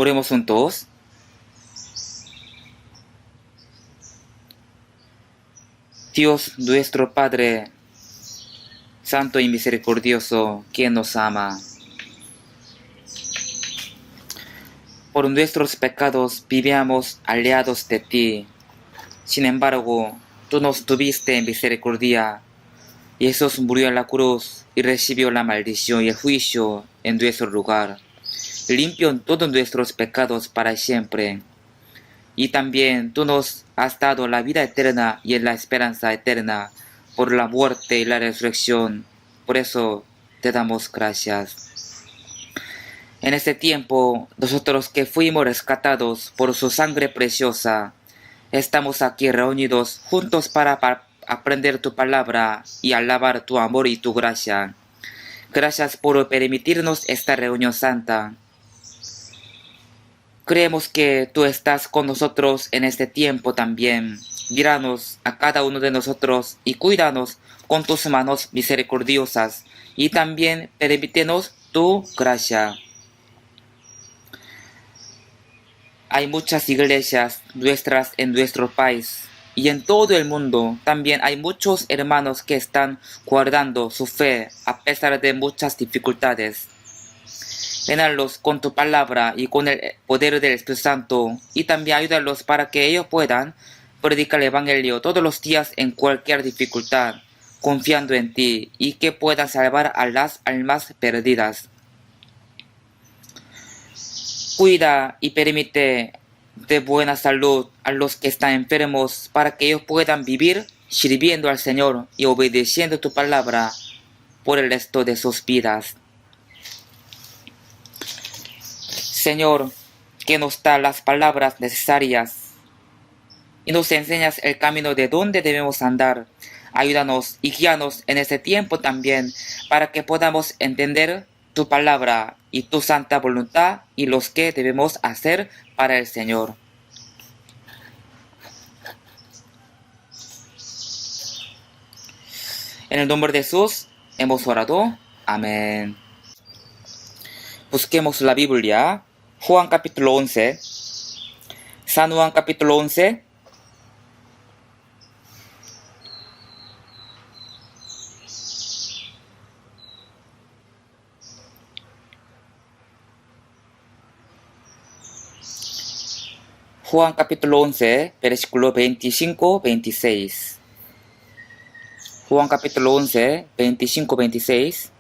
Oremos juntos. Dios nuestro Padre, Santo y misericordioso, quien nos ama. Por nuestros pecados vivíamos alejados de ti. Sin embargo, tú nos tuviste en misericordia. Jesús murió en la cruz y recibió la maldición y el juicio en nuestro lugar. Limpió todos nuestros pecados para siempre. Y también tú nos has dado la vida eterna y la esperanza eterna por la muerte y la resurrección. Por eso te damos gracias. En este tiempo, nosotros que fuimos rescatados por su sangre preciosa, estamos aquí reunidos juntos para aprender tu palabra y alabar tu amor y tu gracia. Gracias por permitirnos esta reunión santa. Creemos que tú estás con nosotros en este tiempo también. Míranos a cada uno de nosotros y cuídanos con tus manos misericordiosas y también permítenos tu gracia. Hay muchas iglesias nuestras en nuestro país y en todo el mundo. También hay muchos hermanos que están guardando su fe a pesar de muchas dificultades. Llénalos con tu palabra y con el poder del Espíritu Santo y también ayúdalos para que ellos puedan predicar el Evangelio todos los días en cualquier dificultad, confiando en ti y que puedan salvar a las almas perdidas. Cuida y permite de buena salud a los que están enfermos para que ellos puedan vivir sirviendo al Señor y obedeciendo tu palabra por el resto de sus vidas. Señor, que nos da las palabras necesarias y nos enseñas el camino de donde debemos andar. Ayúdanos y guíanos en este tiempo también para que podamos entender tu palabra y tu santa voluntad y los que debemos hacer para el Señor. En el nombre de Jesús hemos orado. Amén. Busquemos la Biblia. Juan capítulo 11. San Juan capítulo 11. Juan capítulo 11, versículo 25-26. Juan capítulo 11, 25-26.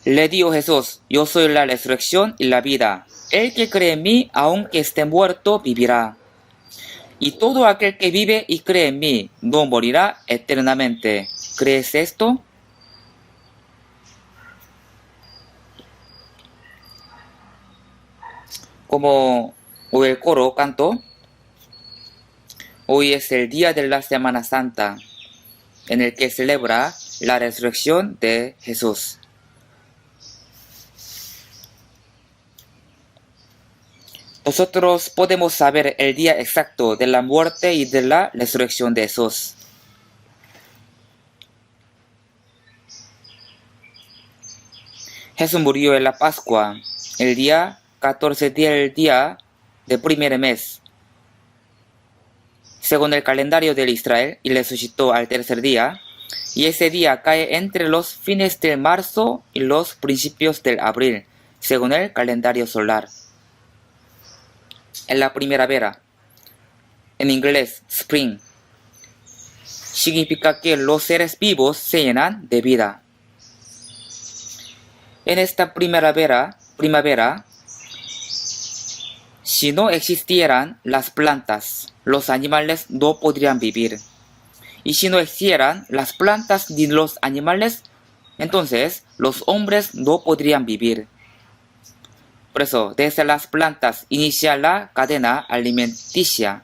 Le dijo Jesús: yo soy la resurrección y la vida. El que cree en mí, aunque esté muerto, vivirá. Y todo aquel que vive y cree en mí, no morirá eternamente. ¿Crees esto? Como hoy el coro cantó, hoy es el día de la Semana Santa, en el que celebra la resurrección de Jesús. Nosotros podemos saber el día exacto de la muerte y de la resurrección de Jesús. Jesús murió en la Pascua, el día 14 del día del primer mes, según el calendario de Israel, y resucitó al tercer día, y ese día cae entre los fines de marzo y los principios del abril, según el calendario solar. En la primavera, en inglés spring, significa que los seres vivos se llenan de vida. En esta primavera, si no existieran las plantas, los animales no podrían vivir. Y si no existieran las plantas ni los animales, entonces los hombres no podrían vivir. Por eso, desde las plantas inicia la cadena alimenticia.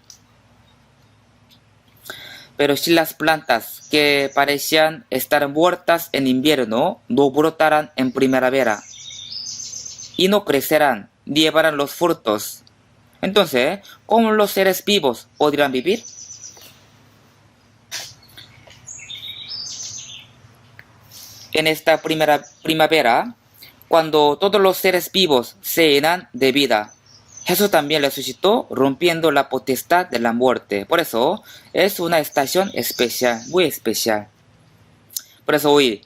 Pero si las plantas que parecían estar muertas en invierno no brotarán en primavera y no crecerán ni llevarán los frutos, entonces, ¿cómo los seres vivos podrían vivir? En esta primavera, cuando todos los seres vivos se llenan de vida. Jesús también resucitó rompiendo la potestad de la muerte. Por eso es una estación especial, muy especial. Por eso hoy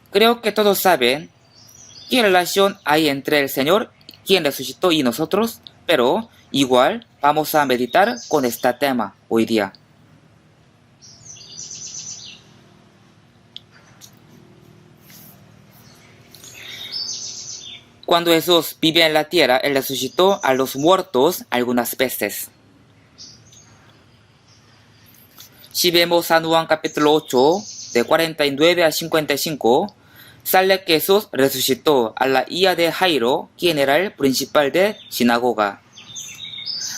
creo que todos saben qué relación hay entre el Señor, quien resucitó, y nosotros, pero igual vamos a meditar con este tema hoy día. Cuando Jesús vivía en la tierra, Él resucitó a los muertos algunas veces. Si vemos San Juan capítulo 8, de 49 a 55, sale que Jesús resucitó a la hija de Jairo, quien era el principal de sinagoga.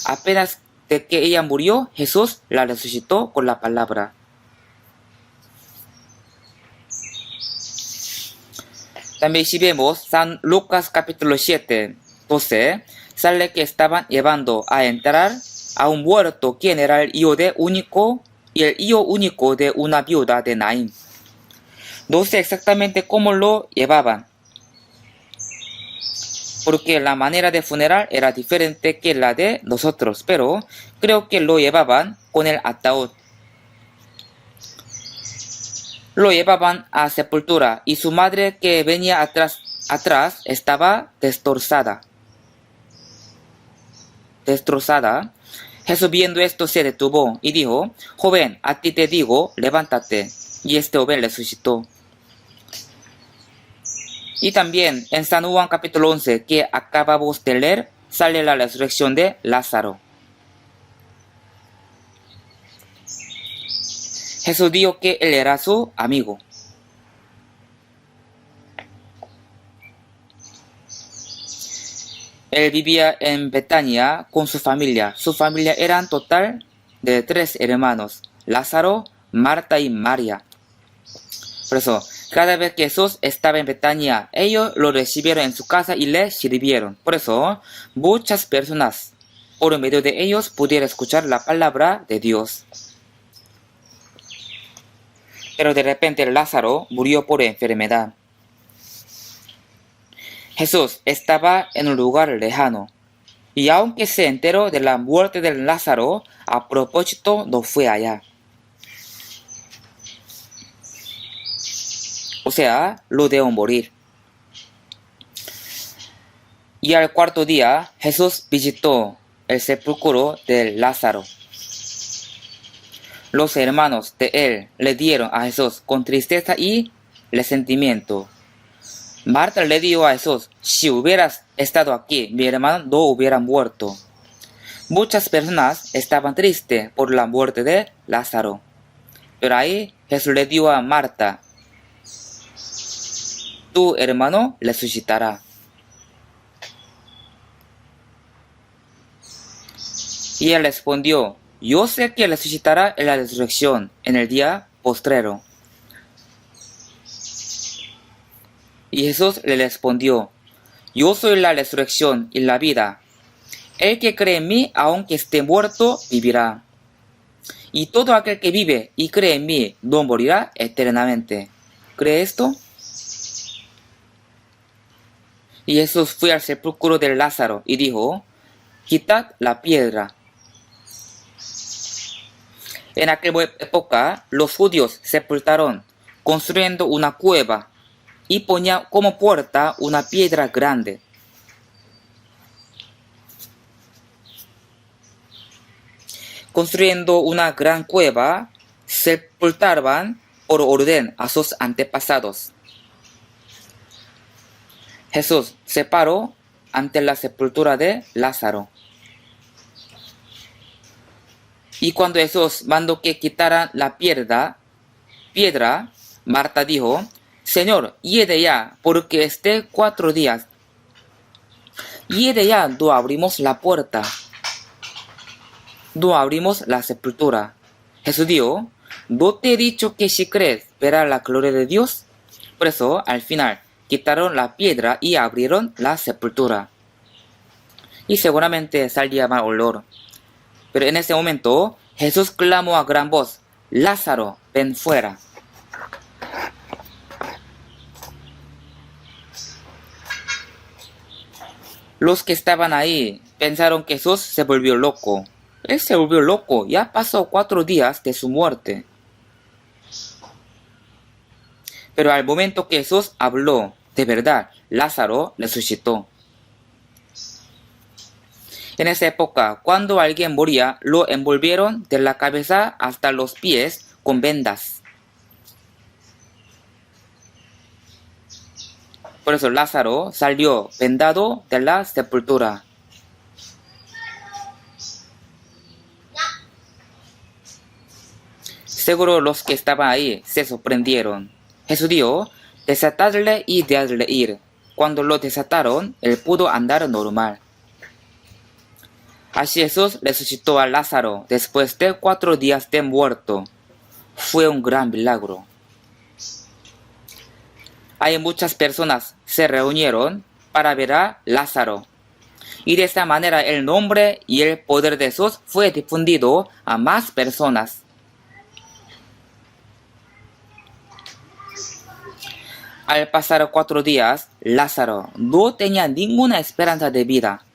Apenas de que ella murió, Jesús la resucitó con la palabra. También si vemos San Lucas capítulo 7, 12, sale que estaban llevando a entrar a un muerto quien era el hijo único de una viuda de Naín. No sé exactamente cómo lo llevaban, porque la manera de funeral era diferente que la de nosotros, pero creo que lo llevaban con el ataúd. Lo llevaban a sepultura y su madre, que venía atrás estaba destrozada. Jesús, viendo esto, se detuvo y dijo: joven, a ti te digo, levántate. Y este joven resucitó. Y también en San Juan capítulo 11, que acabamos de leer, sale la resurrección de Lázaro. Jesús dijo que él era su amigo. Él vivía en Betania con su familia. Su familia era en total de 3 hermanos: Lázaro, Marta y María. Por eso, cada vez que Jesús estaba en Betania, ellos lo recibieron en su casa y le sirvieron. Por eso, muchas personas, por medio de ellos, pudieron escuchar la palabra de Dios. Pero de repente Lázaro murió por enfermedad. Jesús estaba en un lugar lejano, y aunque se enteró de la muerte de Lázaro, a propósito no fue allá. O sea, lo dejó morir. Y al 4.º día, Jesús visitó el sepulcro de Lázaro. Los hermanos de él le dieron a Jesús con tristeza y resentimiento. Marta le dijo a Jesús: si hubieras estado aquí, mi hermano no hubiera muerto. Muchas personas estaban tristes por la muerte de Lázaro. Pero ahí Jesús le dijo a Marta: tu hermano resucitará. Y él respondió: yo sé que resucitará en la resurrección, en el día postrero. Y Jesús le respondió: yo soy la resurrección y la vida. El que cree en mí, aunque esté muerto, vivirá. Y todo aquel que vive y cree en mí no morirá eternamente. ¿Cree esto? Y Jesús fue al sepulcro de Lázaro y dijo: quitad la piedra. En aquella época, los judíos sepultaron construyendo una cueva y ponían como puerta una piedra grande. Construyendo una gran cueva, sepultaban por orden a sus antepasados. Jesús se paró ante la sepultura de Lázaro. Y cuando Jesús mandó que quitaran la piedra, Marta dijo: Señor, hiede ya, porque 4 días. Hiede ya, no abrimos la puerta. No abrimos la sepultura. Jesús dijo: ¿no te he dicho que si crees verás la gloria de Dios? Por eso, al final, quitaron la piedra y abrieron la sepultura. Y seguramente salía mal olor. Pero en ese momento, Jesús clamó a gran voz: Lázaro, ven fuera. Los que estaban ahí pensaron que Jesús se volvió loco. Él se volvió loco, ya pasó 4 días de su muerte. Pero al momento que Jesús habló, de verdad, Lázaro resucitó. En esa época, cuando alguien moría, lo envolvieron de la cabeza hasta los pies con vendas. Por eso Lázaro salió vendado de la sepultura. Seguro los que estaban ahí se sorprendieron. Jesús dijo, desatadle y dejadle ir. Cuando lo desataron, él pudo andar normal. Así Jesús resucitó a Lázaro después de 4 días de muerto. Fue un gran milagro. Hay muchas personas se reunieron para ver a Lázaro. Y de esta manera el nombre y el poder de Jesús fue difundido a más personas. Al pasar 4 días, Lázaro no tenía ninguna esperanza de vida.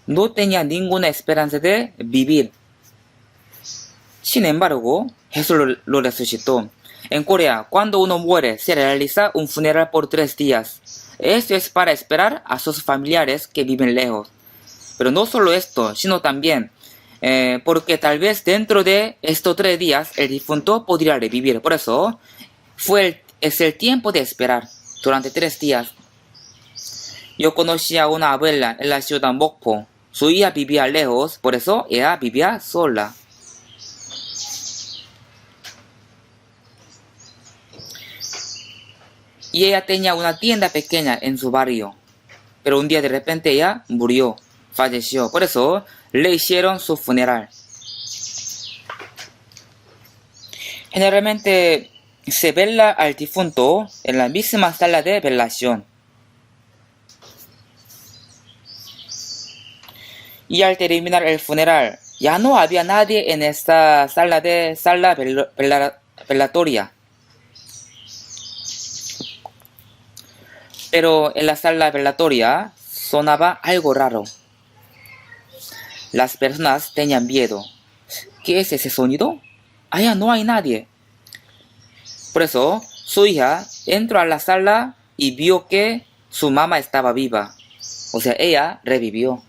No tenía ninguna esperanza de vivir. Sin embargo, Jesús lo resucitó. En Corea, cuando uno muere, se realiza un funeral por 3 días. Esto es para esperar a sus familiares que viven lejos. Pero no solo esto, sino también porque tal vez dentro de estos 3 días el difunto podría revivir. Por eso es el tiempo de esperar durante 3 días. Yo conocí a una abuela en la ciudad Mokpo. Su hija vivía lejos, por eso ella vivía sola. Y ella tenía una tienda pequeña en su barrio. Pero un día de repente ella murió, falleció. Por eso le hicieron su funeral. Generalmente se vela al difunto en la misma sala de velación. Y al terminar el funeral, ya no había nadie en esta sala velatoria. Pero en la sala velatoria sonaba algo raro. Las personas tenían miedo. ¿Qué es ese sonido? Allá no hay nadie. Por eso, su hija entró a la sala y vio que su mamá estaba viva. O sea, ella revivió.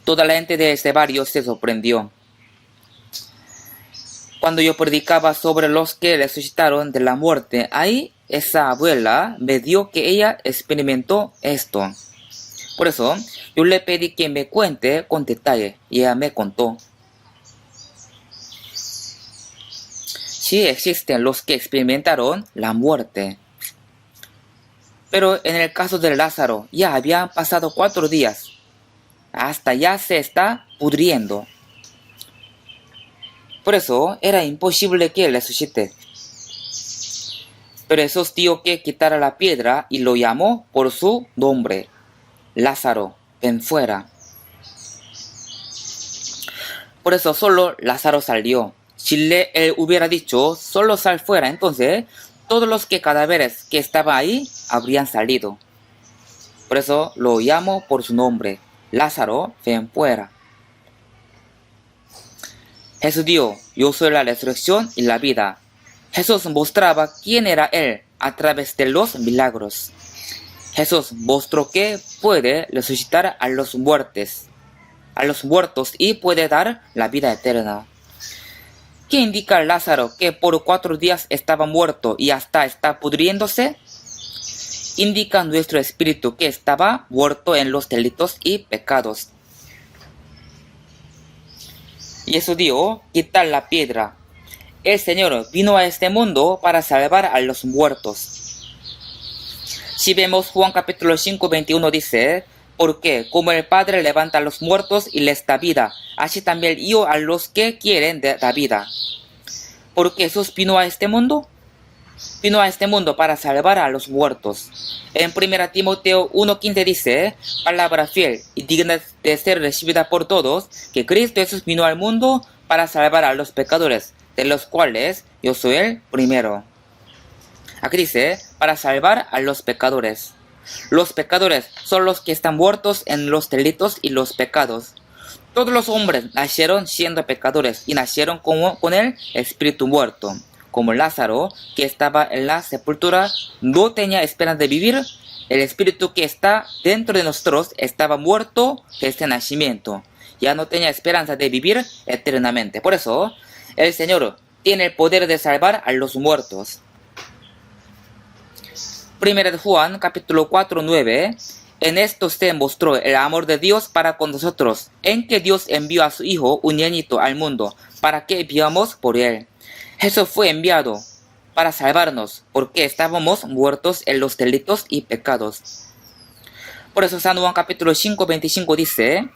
Toda la gente de este barrio se sorprendió. Cuando yo predicaba sobre los que resucitaron de la muerte, ahí esa abuela me dio que ella experimentó esto. Por eso, yo le pedí que me cuente con detalle y ella me contó. Sí existen los que experimentaron la muerte. Pero en el caso de Lázaro, ya habían pasado 4 días. Hasta ya se está pudriendo. Por eso era imposible que resucite. Pero Jesús dijo que quitara la piedra y lo llamó por su nombre. Lázaro, ven fuera. Por eso solo Lázaro salió. Si él hubiera dicho, solo sal fuera, entonces todos los cadáveres que estaban ahí habrían salido. Por eso lo llamó por su nombre. Lázaro, ven fuera. Jesús dijo, yo soy la resurrección y la vida. Jesús mostraba quién era Él a través de los milagros. Jesús mostró que puede resucitar a los muertos y puede dar la vida eterna. ¿Qué indica Lázaro que por 4 días estaba muerto y hasta está pudriéndose? Indica nuestro espíritu que estaba muerto en los delitos y pecados. Y eso dijo, quitar la piedra. El Señor vino a este mundo para salvar a los muertos. Si vemos Juan capítulo 5, 21 dice, porque como el Padre levanta a los muertos y les da vida, así también el Hijo a los que quieren da vida. ¿Por qué Jesús vino a este mundo? Vino a este mundo para salvar a los muertos. En 1 Timoteo 1:15 dice, palabra fiel y digna de ser recibida por todos, que Cristo Jesús vino al mundo para salvar a los pecadores, de los cuales yo soy el primero. Aquí dice, para salvar a los pecadores. Los pecadores son los que están muertos en los delitos y los pecados. Todos los hombres nacieron siendo pecadores y nacieron con el espíritu muerto. Como Lázaro, que estaba en la sepultura, no tenía esperanza de vivir. El espíritu que está dentro de nosotros estaba muerto desde el nacimiento. Ya no tenía esperanza de vivir eternamente. Por eso, el Señor tiene el poder de salvar a los muertos. Primera de Juan, capítulo 4, 9. En esto se mostró el amor de Dios para con nosotros, en que Dios envió a su Hijo unigénito al mundo, para que vivamos por él. Jesús fue enviado para salvarnos, porque estábamos muertos en los delitos y pecados. Por eso San Juan capítulo 5, 25 dice,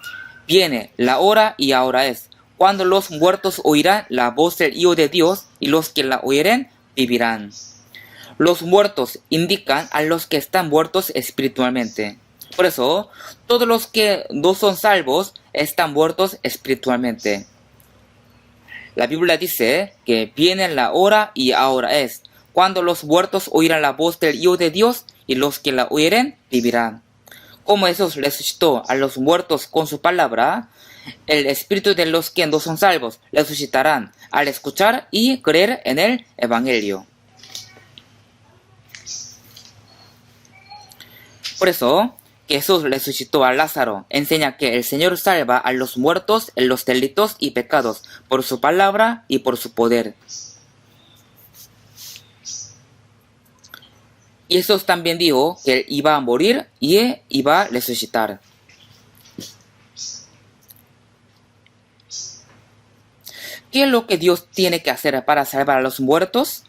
viene la hora y ahora es, cuando los muertos oirán la voz del Hijo de Dios, y los que la oyeren vivirán. Los muertos indican a los que están muertos espiritualmente. Por eso, todos los que no son salvos están muertos espiritualmente. La Biblia dice que viene la hora y ahora es, cuando los muertos oirán la voz del Hijo de Dios y los que la oyeren vivirán. Como Jesús resucitó a los muertos con su palabra, el espíritu de los que no son salvos resucitarán al escuchar y creer en el Evangelio. Por eso, Jesús resucitó a Lázaro, enseña que el Señor salva a los muertos en los delitos y pecados, por su palabra y por su poder. Y Jesús también dijo que él iba a morir y iba a resucitar. ¿Qué es lo que Dios tiene que hacer para salvar a los muertos?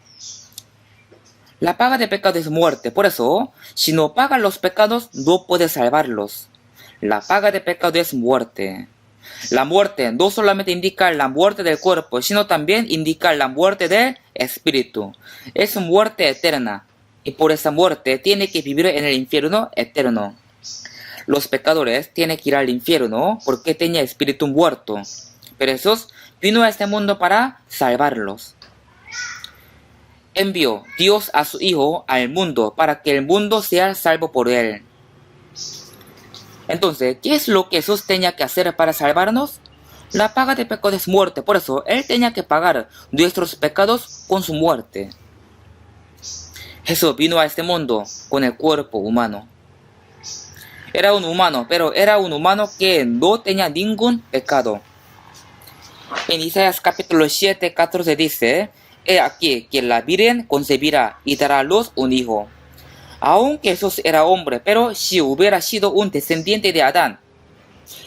La paga de pecado es muerte, por eso, si no pagan los pecados, no puede salvarlos. La paga de pecado es muerte. La muerte no solamente indica la muerte del cuerpo, sino también indica la muerte del espíritu. Es muerte eterna, y por esa muerte tiene que vivir en el infierno eterno. Los pecadores tienen que ir al infierno porque tenían espíritu muerto, pero Jesús vino a este mundo para salvarlos. Envió Dios a su Hijo al mundo para que el mundo sea salvo por él. Entonces, ¿qué es lo que Jesús tenía que hacer para salvarnos? La paga de pecado es muerte, por eso Él tenía que pagar nuestros pecados con su muerte. Jesús vino a este mundo con el cuerpo humano. Era un humano, pero era un humano que no tenía ningún pecado. En Isaías capítulo 7, 14 dice, he aquí que la Virgen concebirá y dará a luz un hijo. Aunque Jesús era hombre, pero si hubiera sido un descendiente de Adán,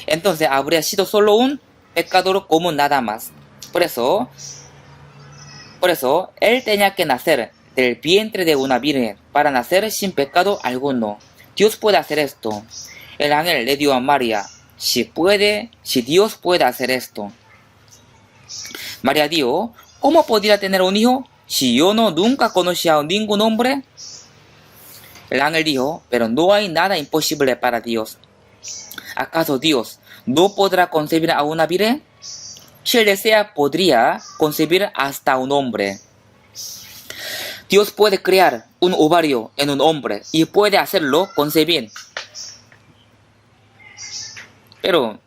entonces habría sido solo un pecador común nada más. Por eso, Él tenía que nacer del vientre de una virgen para nacer sin pecado alguno. Dios puede hacer esto. El ángel le dio a María, si Dios puede hacer esto. María dijo, ¿cómo podría tener un hijo si yo nunca conocí a ningún hombre? El ángel dijo, pero no hay nada imposible para Dios. ¿Acaso Dios no podrá concebir a una virgen? Si él desea, podría concebir hasta un hombre. Dios puede crear un ovario en un hombre y puede hacerlo concebir. Pero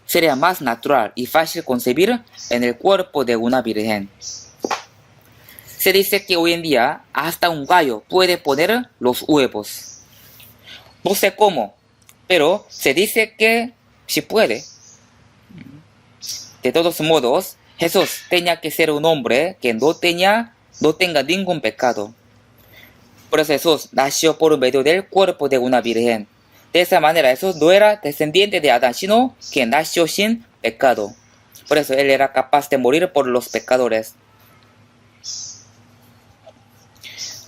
sería más natural y fácil concebir en el cuerpo de una virgen. Se dice que hoy en día hasta un gallo puede poner los huevos. No sé cómo, pero se dice que sí puede. De todos modos, Jesús tenía que ser un hombre que no tenga ningún pecado. Por eso Jesús nació por medio del cuerpo de una virgen. De esa manera Jesús no era descendiente de Adán, sino que nació sin pecado. Por eso Él era capaz de morir por los pecadores.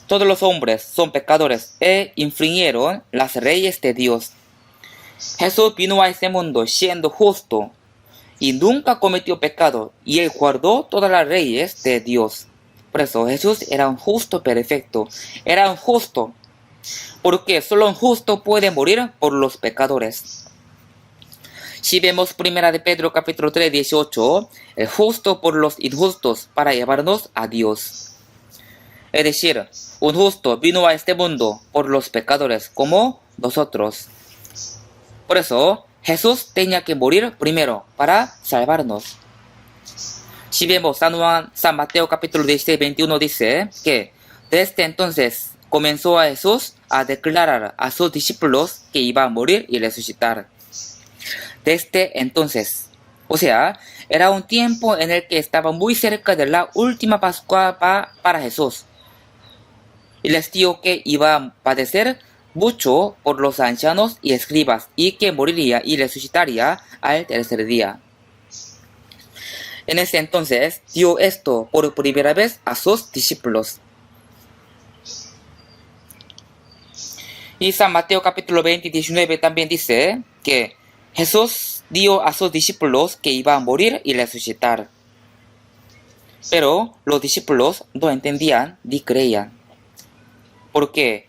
Todos los hombres son pecadores e infringieron las leyes de Dios. Jesús vino a este mundo siendo justo y nunca cometió pecado, y Él guardó todas las leyes de Dios. Por eso Jesús era un justo perfecto. Era un justo, porque solo un justo puede morir por los pecadores. Si vemos primera de Pedro capítulo 3, 18, el justo por los injustos para llevarnos a Dios. Es decir, un justo vino a este mundo por los pecadores como nosotros. Por eso, Jesús tenía que morir primero para salvarnos. Si vemos San Mateo capítulo 16, 21 dice que desde entonces comenzó a Jesús a declarar a sus discípulos que iba a morir y resucitar. Desde entonces, o sea, era un tiempo en el que estaba muy cerca de la última Pascua para Jesús. Y les dijo que iba a padecer mucho por los ancianos y escribas y que moriría y resucitaría al tercer día. En ese entonces dio esto por primera vez a sus discípulos. Y San Mateo capítulo 20, 19 también dice que Jesús dio a sus discípulos que iba a morir y resucitar. Pero los discípulos no entendían ni creían. Porque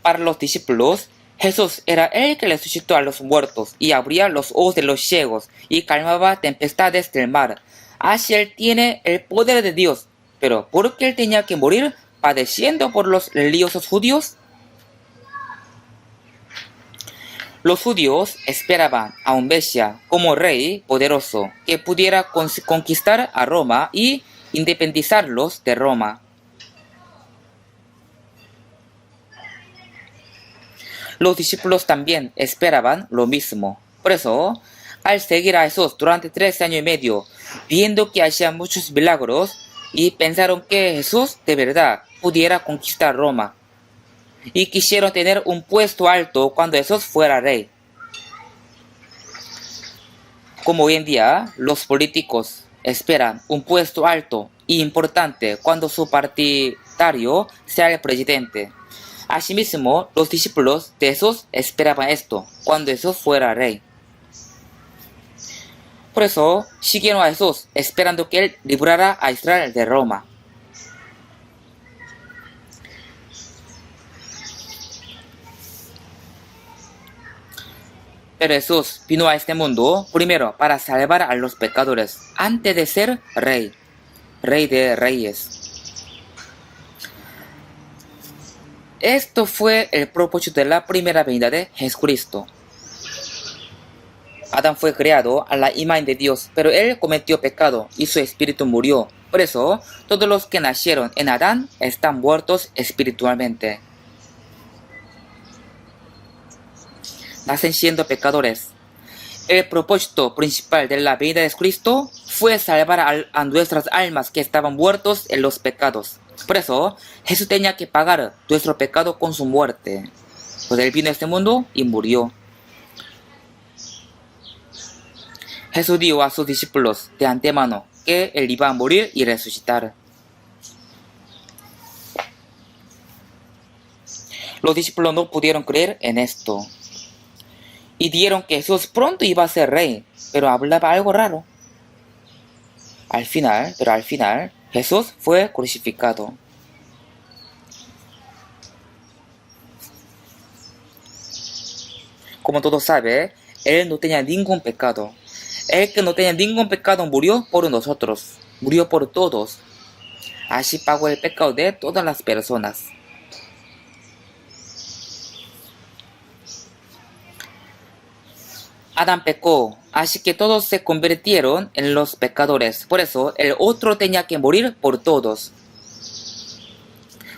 para los discípulos Jesús era el que resucitó a los muertos y abría los ojos de los ciegos y calmaba tempestades del mar. Así él tiene el poder de Dios. Pero ¿por qué él tenía que morir padeciendo por los religiosos judíos? Los judíos esperaban a un Mesías como rey poderoso que pudiera conquistar a Roma y independizarlos de Roma. Los discípulos también esperaban lo mismo. Por eso, al seguir a Jesús durante 3 años y medio, viendo que hacía muchos milagros, y pensaron que Jesús de verdad pudiera conquistar Roma. Y quisieron tener un puesto alto cuando Jesús fuera rey. Como hoy en día, los políticos esperan un puesto alto e importante cuando su partidario sea el presidente. Asimismo, los discípulos de Jesús esperaban esto cuando Jesús fuera rey. Por eso, siguieron a Jesús esperando que él librara a Israel de Roma. Pero Jesús vino a este mundo primero para salvar a los pecadores antes de ser rey, rey de reyes. Esto fue el propósito de la primera venida de Jesucristo. Adán fue creado a la imagen de Dios, pero él cometió pecado y su espíritu murió. Por eso, todos los que nacieron en Adán están muertos espiritualmente. Nacen siendo pecadores. El propósito principal de la venida de Cristo fue salvar a nuestras almas que estaban muertos en los pecados. Por eso, Jesús tenía que pagar nuestro pecado con su muerte. Pues él vino a este mundo y murió. Jesús dijo a sus discípulos de antemano que él iba a morir y resucitar. Los discípulos no pudieron creer en esto. Y dijeron que Jesús pronto iba a ser rey, pero hablaba algo raro. Al final, Jesús fue crucificado. Como todos saben, él no tenía ningún pecado. El que no tenía ningún pecado murió por nosotros, murió por todos. Así pagó el pecado de todas las personas. Adán pecó, así que todos se convirtieron en los pecadores. Por eso, el otro tenía que morir por todos.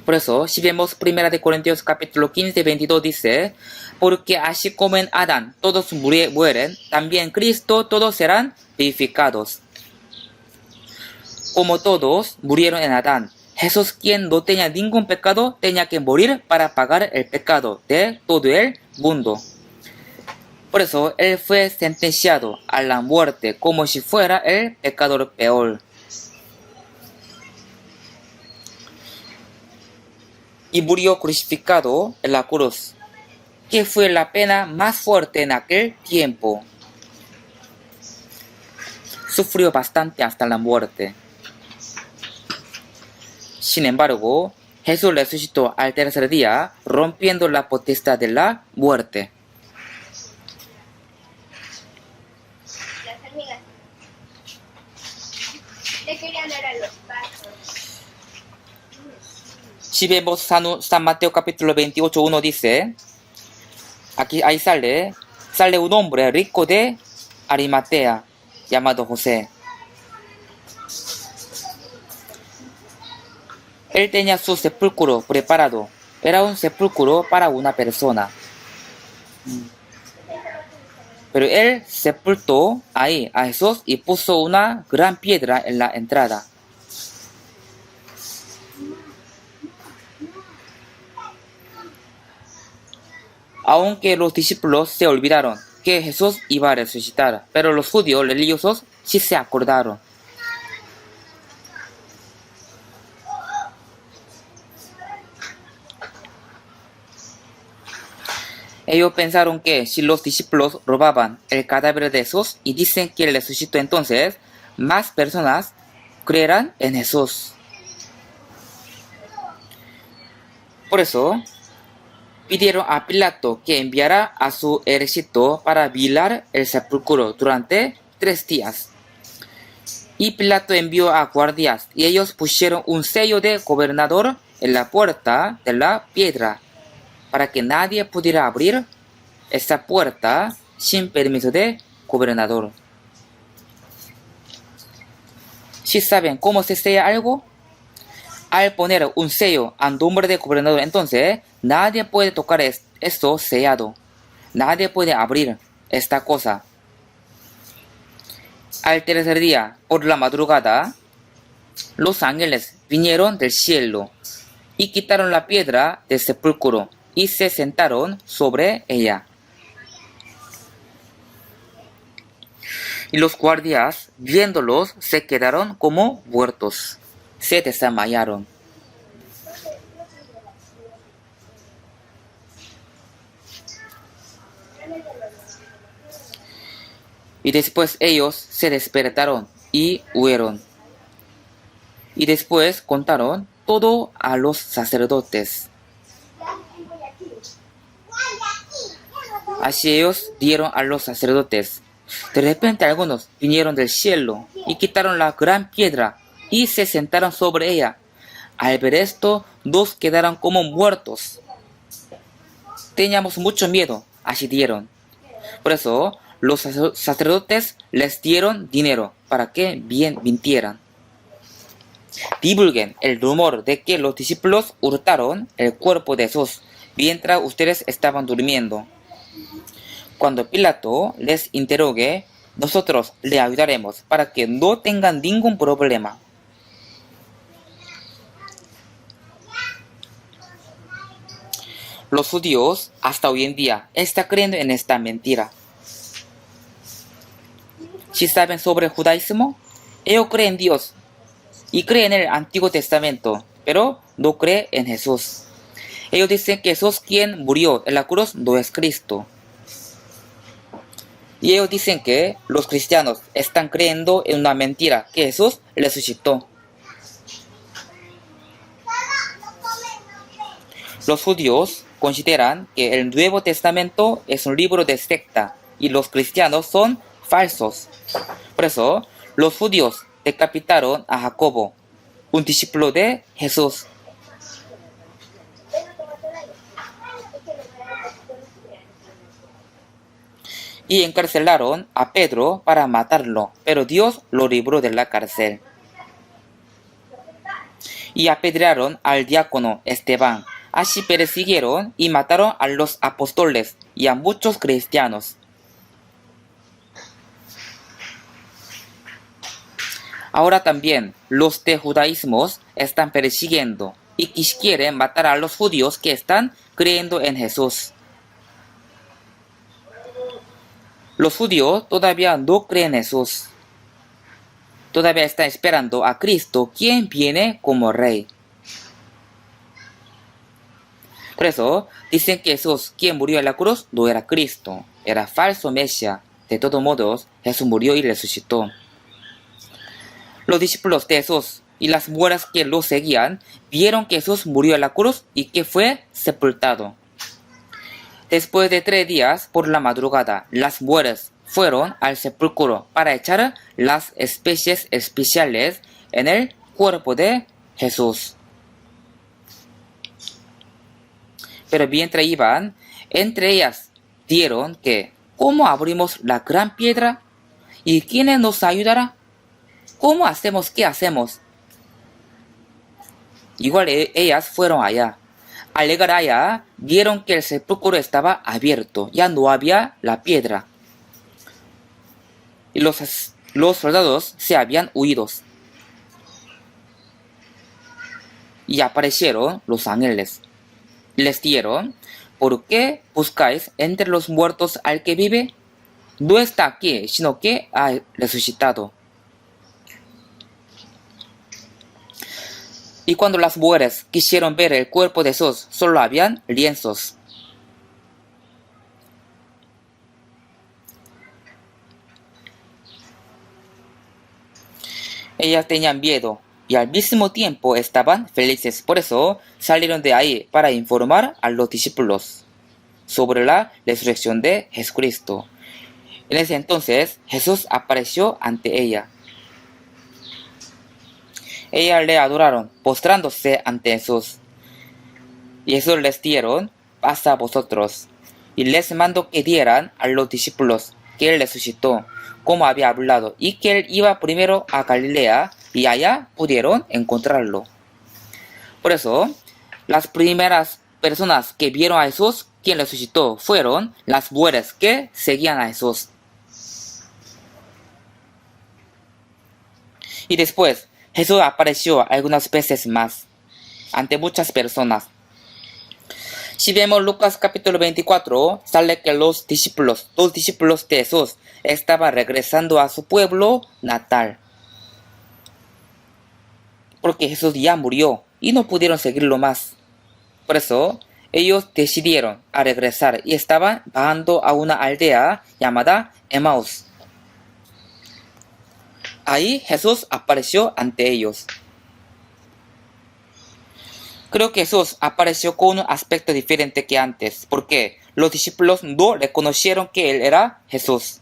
Por eso, si vemos 1 Corintios capítulo 15, 22 dice, porque así como en Adán todos mueren, también en Cristo todos serán vivificados. Como todos murieron en Adán, Jesús, quien no tenía ningún pecado, tenía que morir para pagar el pecado de todo el mundo. Por eso, él fue sentenciado a la muerte como si fuera el pecador peor. Y murió crucificado en la cruz, que fue la pena más fuerte en aquel tiempo. Sufrió bastante hasta la muerte. Sin embargo, Jesús resucitó al tercer día, rompiendo la potestad de la muerte. Le querían dar a los patos. Si vemos San Mateo capítulo 28, 1 dice, aquí ahí sale un hombre rico de Arimatea llamado José. Él tenía su sepulcro preparado. Era un sepulcro para una persona. Pero él sepultó ahí a Jesús y puso una gran piedra en la entrada. Aunque los discípulos se olvidaron que Jesús iba a resucitar, pero los judíos religiosos sí se acordaron. Ellos pensaron que si los discípulos robaban el cadáver de Jesús y dicen que él resucitó, entonces más personas creerán en Jesús. Por eso pidieron a Pilato que enviara a su ejército para vigilar el sepulcro durante 3 días. Y Pilato envió a guardias y ellos pusieron un sello de gobernador en la puerta de la piedra para que nadie pudiera abrir esa puerta sin permiso de gobernador. ¿Sí saben cómo se sella algo? Al poner un sello al nombre de gobernador, entonces nadie puede tocar esto sellado. Nadie puede abrir esta cosa. Al tercer día, por la madrugada, los ángeles vinieron del cielo y quitaron la piedra del sepulcro y se sentaron sobre ella. Y los guardias, viéndolos, se quedaron como muertos. Se desmayaron. Y después ellos se despertaron y huyeron. Y después contaron todo a los sacerdotes. Así ellos dieron a los sacerdotes. De repente algunos vinieron del cielo y quitaron la gran piedra y se sentaron sobre ella. Al ver esto, 2 quedaron como muertos. Teníamos mucho miedo, así dieron. Por eso, los sacerdotes les dieron dinero para que bien mintieran. Divulguen el rumor de que los discípulos hurtaron el cuerpo de Jesús mientras ustedes estaban durmiendo. Cuando Pilato les interrogue, nosotros le ayudaremos para que no tengan ningún problema. Los judíos hasta hoy en día están creyendo en esta mentira. Si saben sobre el judaísmo, ellos creen en Dios y creen en el Antiguo Testamento, pero no creen en Jesús. Ellos dicen que Jesús quien murió en la cruz no es Cristo. Y ellos dicen que los cristianos están creyendo en una mentira, que Jesús resucitó. Los judíos consideran que el Nuevo Testamento es un libro de secta y los cristianos son falsos. Por eso, los judíos decapitaron a Jacobo, un discípulo de Jesús. Y encarcelaron a Pedro para matarlo, pero Dios lo libró de la cárcel. Y apedrearon al diácono Esteban. Así persiguieron y mataron a los apóstoles y a muchos cristianos. Ahora también los de judaísmo están persiguiendo y quieren matar a los judíos que están creyendo en Jesús. Los judíos todavía no creen en Jesús. Todavía están esperando a Cristo, quien viene como rey. Por eso dicen que Jesús, quien murió en la cruz, no era Cristo, era falso Mesías. De todos modos, Jesús murió y resucitó. Los discípulos de Jesús y las mujeres que lo seguían vieron que Jesús murió en la cruz y que fue sepultado. Después de 3 días, por la madrugada, las mujeres fueron al sepulcro para echar las especies especiales en el cuerpo de Jesús. Pero mientras iban, entre ellas dieron que, ¿cómo abrimos la gran piedra? ¿Y quién nos ayudará? ¿Cómo hacemos? ¿Qué hacemos? Igual ellas fueron allá. Al llegar allá, vieron que el sepulcro estaba abierto, ya no había la piedra. Y los soldados se habían huido. Y aparecieron los ángeles. Les dijeron, ¿por qué buscáis entre los muertos al que vive? No está aquí, sino que ha resucitado. Y cuando las mujeres quisieron ver el cuerpo de Jesús, solo habían lienzos. Ellas tenían miedo y al mismo tiempo estaban felices. Por eso salieron de ahí para informar a los discípulos sobre la resurrección de Jesucristo. En ese entonces Jesús apareció ante ella. Ellas le adoraron, postrándose ante Jesús. Y Jesús les dieron, paz a vosotros. Y les mandó que dieran a los discípulos que él resucitó, como había hablado, y que él iba primero a Galilea, y allá pudieron encontrarlo. Por eso, las primeras personas que vieron a Jesús, quien resucitó, fueron las mujeres que seguían a Jesús. Y después, Jesús apareció algunas veces más ante muchas personas. Si vemos Lucas capítulo 24, sale que los discípulos de Jesús estaban regresando a su pueblo natal. Porque Jesús ya murió y no pudieron seguirlo más. Por eso, ellos decidieron a regresar y estaban bajando a una aldea llamada Emaús. Ahí Jesús apareció ante ellos. Creo que Jesús apareció con un aspecto diferente que antes, porque los discípulos no reconocieron que él era Jesús.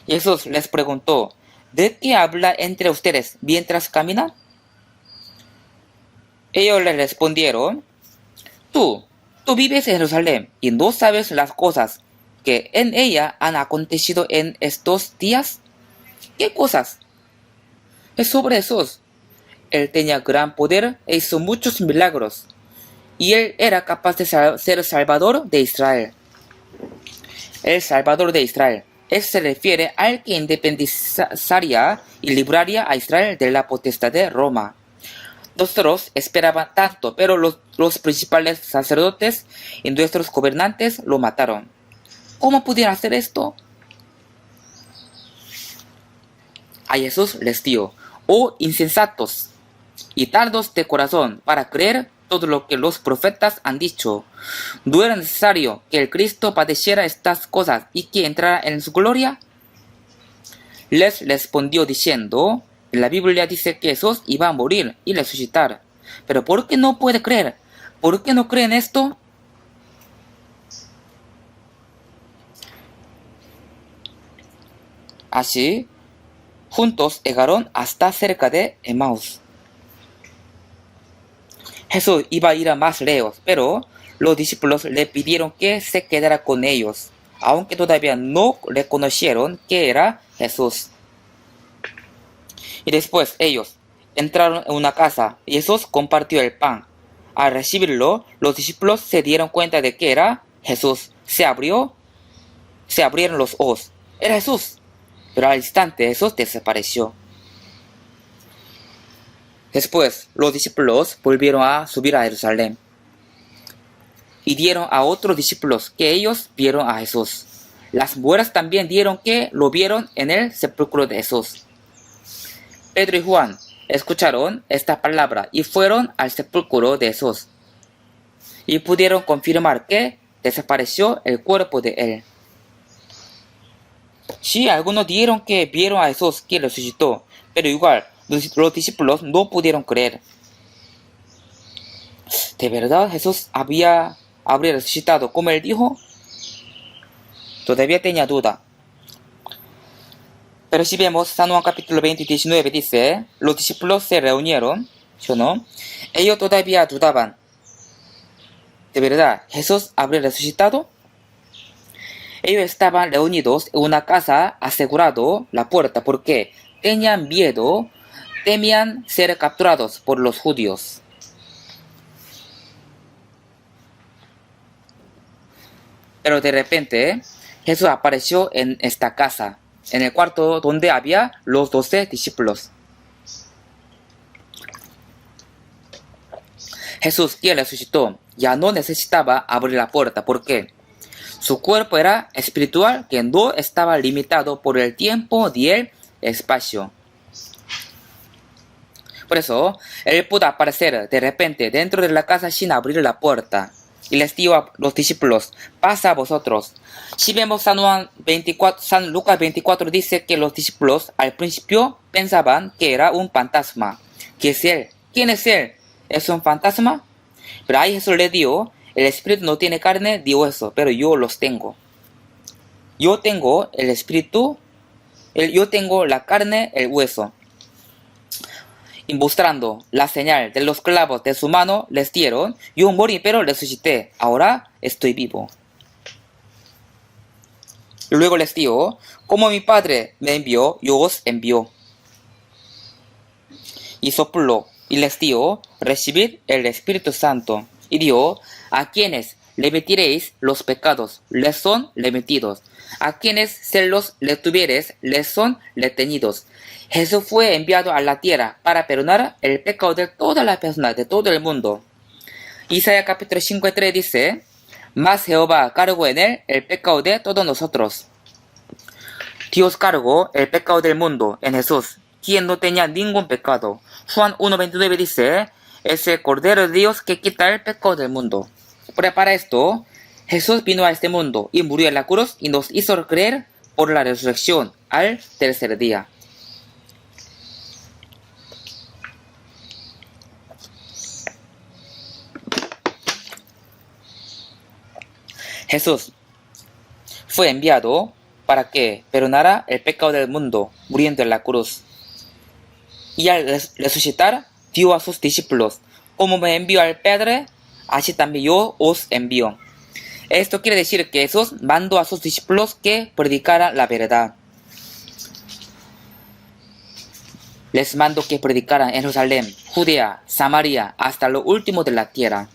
Y Jesús les preguntó, ¿de qué habla entre ustedes mientras caminan? Ellos le respondieron, tú vives en Jerusalén y no sabes las cosas que en ella han acontecido en estos días. ¿Qué cosas? Es sobre Jesús. Él tenía gran poder e hizo muchos milagros. Y él era capaz de ser Salvador de Israel. El Salvador de Israel. Él se refiere al que independizaría y libraría a Israel de la potestad de Roma. Nosotros esperaban tanto, pero los principales sacerdotes y nuestros gobernantes lo mataron. ¿Cómo pudieron hacer esto? A Jesús les dijo, oh insensatos y tardos de corazón para creer todo lo que los profetas han dicho. ¿No era necesario que el Cristo padeciera estas cosas y que entrara en su gloria? Les respondió diciendo, en la Biblia dice que Jesús iba a morir y resucitar. ¿Pero por qué no puede creer? ¿Por qué no creen esto? Así, juntos llegaron hasta cerca de Emaús. Jesús iba a ir a más lejos, pero los discípulos le pidieron que se quedara con ellos, aunque todavía no reconocieron que era Jesús. Y después ellos entraron en una casa y Jesús compartió el pan. Al recibirlo, los discípulos se dieron cuenta de que era Jesús. Se abrieron los ojos. Era Jesús. Pero al instante Jesús desapareció. Después, los discípulos volvieron a subir a Jerusalén y dieron a otros discípulos que ellos vieron a Jesús. Las mujeres también dieron que lo vieron en el sepulcro de Jesús. Pedro y Juan escucharon esta palabra y fueron al sepulcro de Jesús y pudieron confirmar que desapareció el cuerpo de él. Sí, algunos dijeron que vieron a Jesús que resucitó, pero igual los discípulos no pudieron creer. ¿De verdad Jesús habría resucitado como él dijo? Todavía tenía duda. Pero si vemos San Juan capítulo 20 y 19 dice, los discípulos se reunieron, ¿sí o no? Ellos todavía dudaban. ¿De verdad Jesús habría resucitado? Ellos estaban reunidos en una casa asegurado la puerta porque tenían miedo, temían ser capturados por los judíos. Pero de repente Jesús apareció en esta casa, en el cuarto donde había los 12 discípulos. Jesús, quien resucitó, ya no necesitaba abrir la puerta porque su cuerpo era espiritual que no estaba limitado por el tiempo ni el espacio. Por eso, él pudo aparecer de repente dentro de la casa sin abrir la puerta. Y les dijo a los discípulos, pasa a vosotros. Si vemos San Lucas 24 dice que los discípulos al principio pensaban que era un fantasma. ¿Qué es él? ¿Quién es él? ¿Es un fantasma? Pero ahí Jesús le dijo, el espíritu no tiene carne ni hueso, pero yo los tengo. Yo tengo el espíritu, yo tengo la carne, el hueso. Y mostrando la señal de los clavos de su mano, les dieron, yo morí pero resucité, ahora estoy vivo. Y luego les dijo, como mi Padre me envió, yo os envío. Y sopló, y les dijo, recibid el Espíritu Santo. Y dijo, a quienes remitiréis los pecados, les son remitidos. A quienes se los retuviereis, les son retenidos. Jesús fue enviado a la tierra para perdonar el pecado de todas las personas, de todo el mundo. Isaías capítulo 53 dice, mas Jehová cargó en él el pecado de todos nosotros. Dios cargó el pecado del mundo en Jesús, quien no tenía ningún pecado. Juan 1:29 dice, es el Cordero de Dios que quita el pecado del mundo. Pero para esto, Jesús vino a este mundo y murió en la cruz y nos hizo creer por la resurrección al tercer día. Jesús fue enviado para que perdonara el pecado del mundo, muriendo en la cruz. Y al resucitar, dio a sus discípulos, como me envió al Padre, así también yo os envío. Esto quiere decir que Jesús mandó a sus discípulos que predicaran la verdad. Les mandó que predicaran en Jerusalén, Judea, Samaria, hasta lo último de la tierra.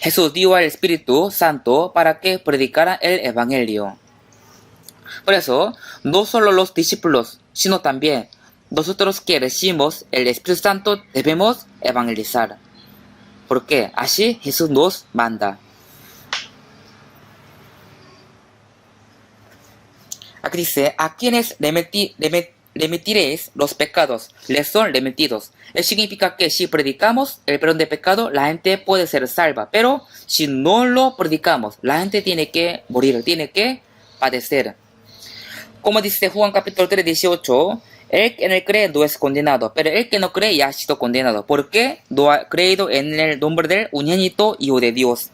Jesús dio al Espíritu Santo para que predicara el Evangelio. Por eso, no solo los discípulos, sino también nosotros que recibimos el Espíritu Santo debemos evangelizar. Porque así Jesús nos manda. Aquí dice, a quienes remitiréis los pecados, les son remitidos. Eso significa que si predicamos el perdón de pecado, la gente puede ser salva. Pero si no lo predicamos, la gente tiene que morir, tiene que padecer. Como dice Juan capítulo 3, 18, el que en él cree no es condenado, pero el que no cree ya ha sido condenado, porque no ha creído en el nombre del unigénito Hijo de Dios.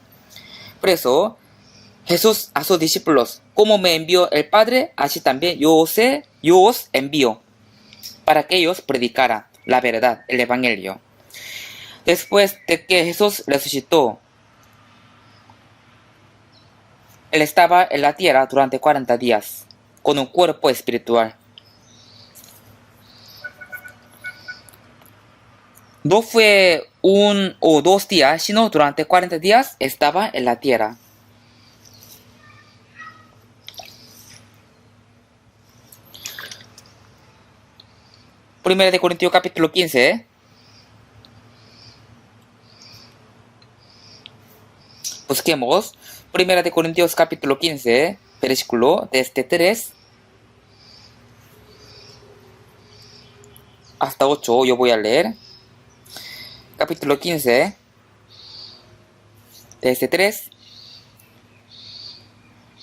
Por eso, Jesús a sus discípulos, como me envió el Padre, así también yo os envío, para que ellos predicaran la verdad, el Evangelio. Después de que Jesús resucitó, Él estaba en la tierra durante 40 días, con un cuerpo espiritual. No fue 1 o 2 días, sino durante 40 días estaba en la tierra. Primera de Corintios capítulo 15. Busquemos Primera de Corintios capítulo 15, versículo desde 3 hasta 8. Yo voy a leer. Capítulo 15, desde 3.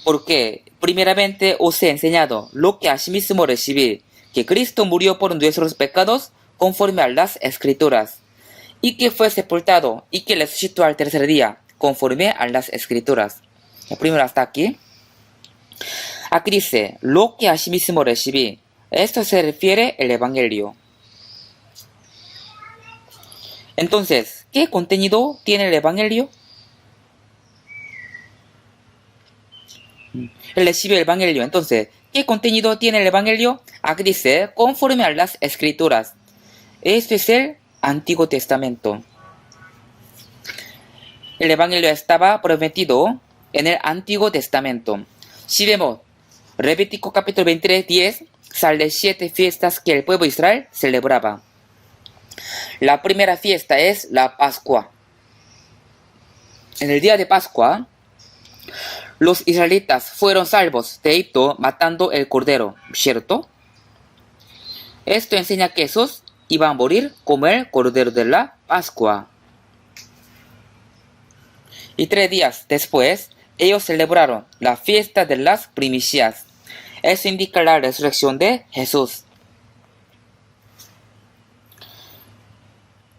Porque primeramente os he enseñado lo que asimismo recibí, que Cristo murió por nuestros pecados conforme a las Escrituras, y que fue sepultado y que resucitó al tercer día conforme a las Escrituras. El primero hasta aquí. Aquí dice, lo que asimismo recibí. Esto se refiere al Evangelio. Entonces, ¿qué contenido tiene el Evangelio? Él recibe el Evangelio. Entonces, ¿qué contenido tiene el Evangelio? Aquí dice, conforme a las Escrituras. Esto es el Antiguo Testamento. El Evangelio estaba prometido en el Antiguo Testamento. Si vemos Levítico capítulo 23, 10, sale 7 fiestas que el pueblo de Israel celebraba. La primera fiesta es la Pascua. En el día de Pascua, los israelitas fueron salvos de Egipto matando el cordero, ¿cierto? Esto enseña que Jesús iba a morir como el cordero de la Pascua. Y 3 días después, ellos celebraron la fiesta de las primicias. Eso indica la resurrección de Jesús.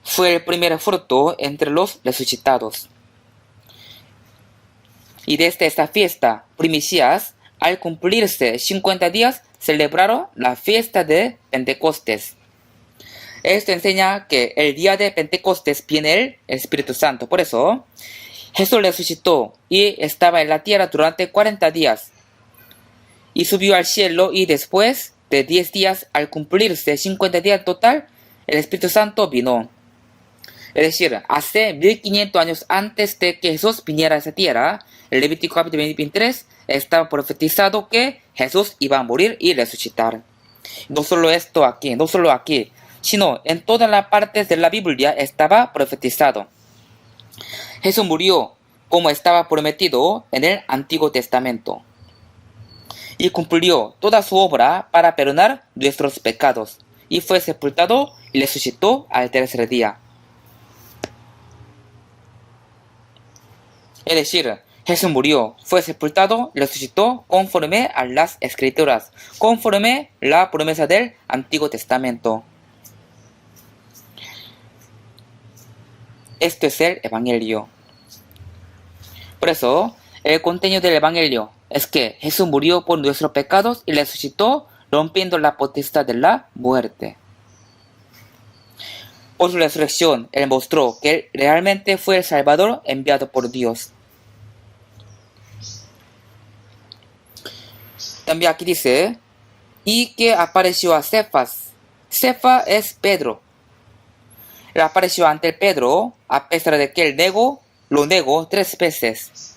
Fue el primer fruto entre los resucitados. Y desde esta fiesta, primicias, al cumplirse 50 días, celebraron la fiesta de Pentecostés. Esto enseña que el día de Pentecostés viene el Espíritu Santo. Por eso, Jesús resucitó y estaba en la tierra durante 40 días. Y subió al cielo y después de 10 días, al cumplirse 50 días total, el Espíritu Santo vino. Es decir, hace 1500 años antes de que Jesús viniera a esa tierra, el Levítico capítulo 23 estaba profetizado que Jesús iba a morir y resucitar. No solo aquí, sino en todas las partes de la Biblia estaba profetizado. Jesús murió como estaba prometido en el Antiguo Testamento y cumplió toda su obra para perdonar nuestros pecados y fue sepultado y resucitó al tercer día. Es decir, Jesús murió, fue sepultado y resucitó conforme a las Escrituras, conforme a la promesa del Antiguo Testamento. Esto es el Evangelio. Por eso, el contenido del Evangelio es que Jesús murió por nuestros pecados y resucitó rompiendo la potestad de la muerte. Por su resurrección, Él mostró que Él realmente fue el Salvador enviado por Dios. También aquí dice, y que apareció a Cefas. Cefas es Pedro. Él apareció ante Pedro, a pesar de que lo negó 3 veces.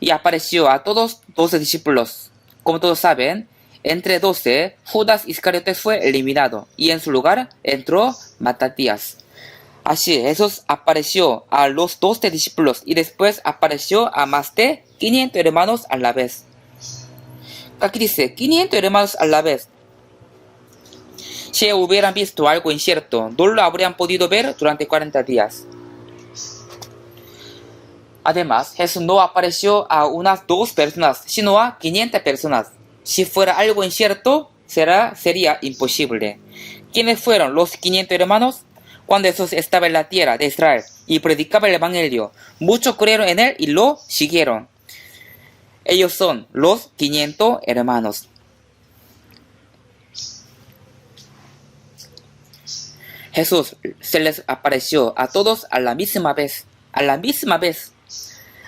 Y apareció a todos 12 discípulos. Como todos saben, entre 12, Judas Iscariotes fue eliminado, y en su lugar entró Matatías. Así, Jesús apareció a los 12 discípulos y después apareció a más de 500 hermanos a la vez. Aquí dice, 500 hermanos a la vez. Si hubieran visto algo incierto, no lo habrían podido ver durante 40 días. Además, Jesús no apareció a unas 2 personas, sino a 500 personas. Si fuera algo incierto, sería imposible. ¿Quiénes fueron los 500 hermanos? Cuando Jesús estaba en la tierra de Israel y predicaba el Evangelio, muchos creyeron en él y lo siguieron. Ellos son los 500 hermanos. Jesús se les apareció a todos a la misma vez.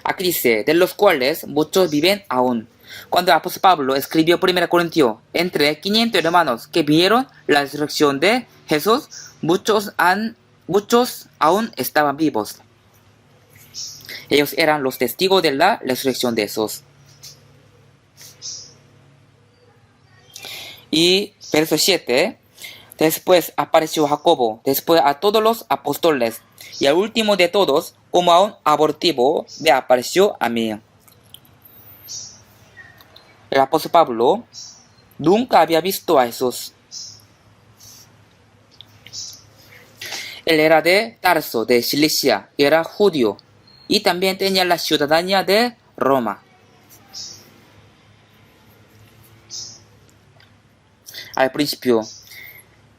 Aquí dice, de los cuales muchos viven aún. Cuando el apóstol Pablo escribió 1 Corintios, entre 500 hermanos que vieron la resurrección de Jesús, muchos aún estaban vivos. Ellos eran los testigos de la resurrección de Jesús. Y verso 7, después apareció Jacobo, después a todos los apóstoles, y al último de todos, como a un abortivo, me apareció a mí. El apóstol Pablo nunca había visto a Jesús. Él era de Tarso, de Cilicia, era judío, y también tenía la ciudadanía de Roma. Al principio,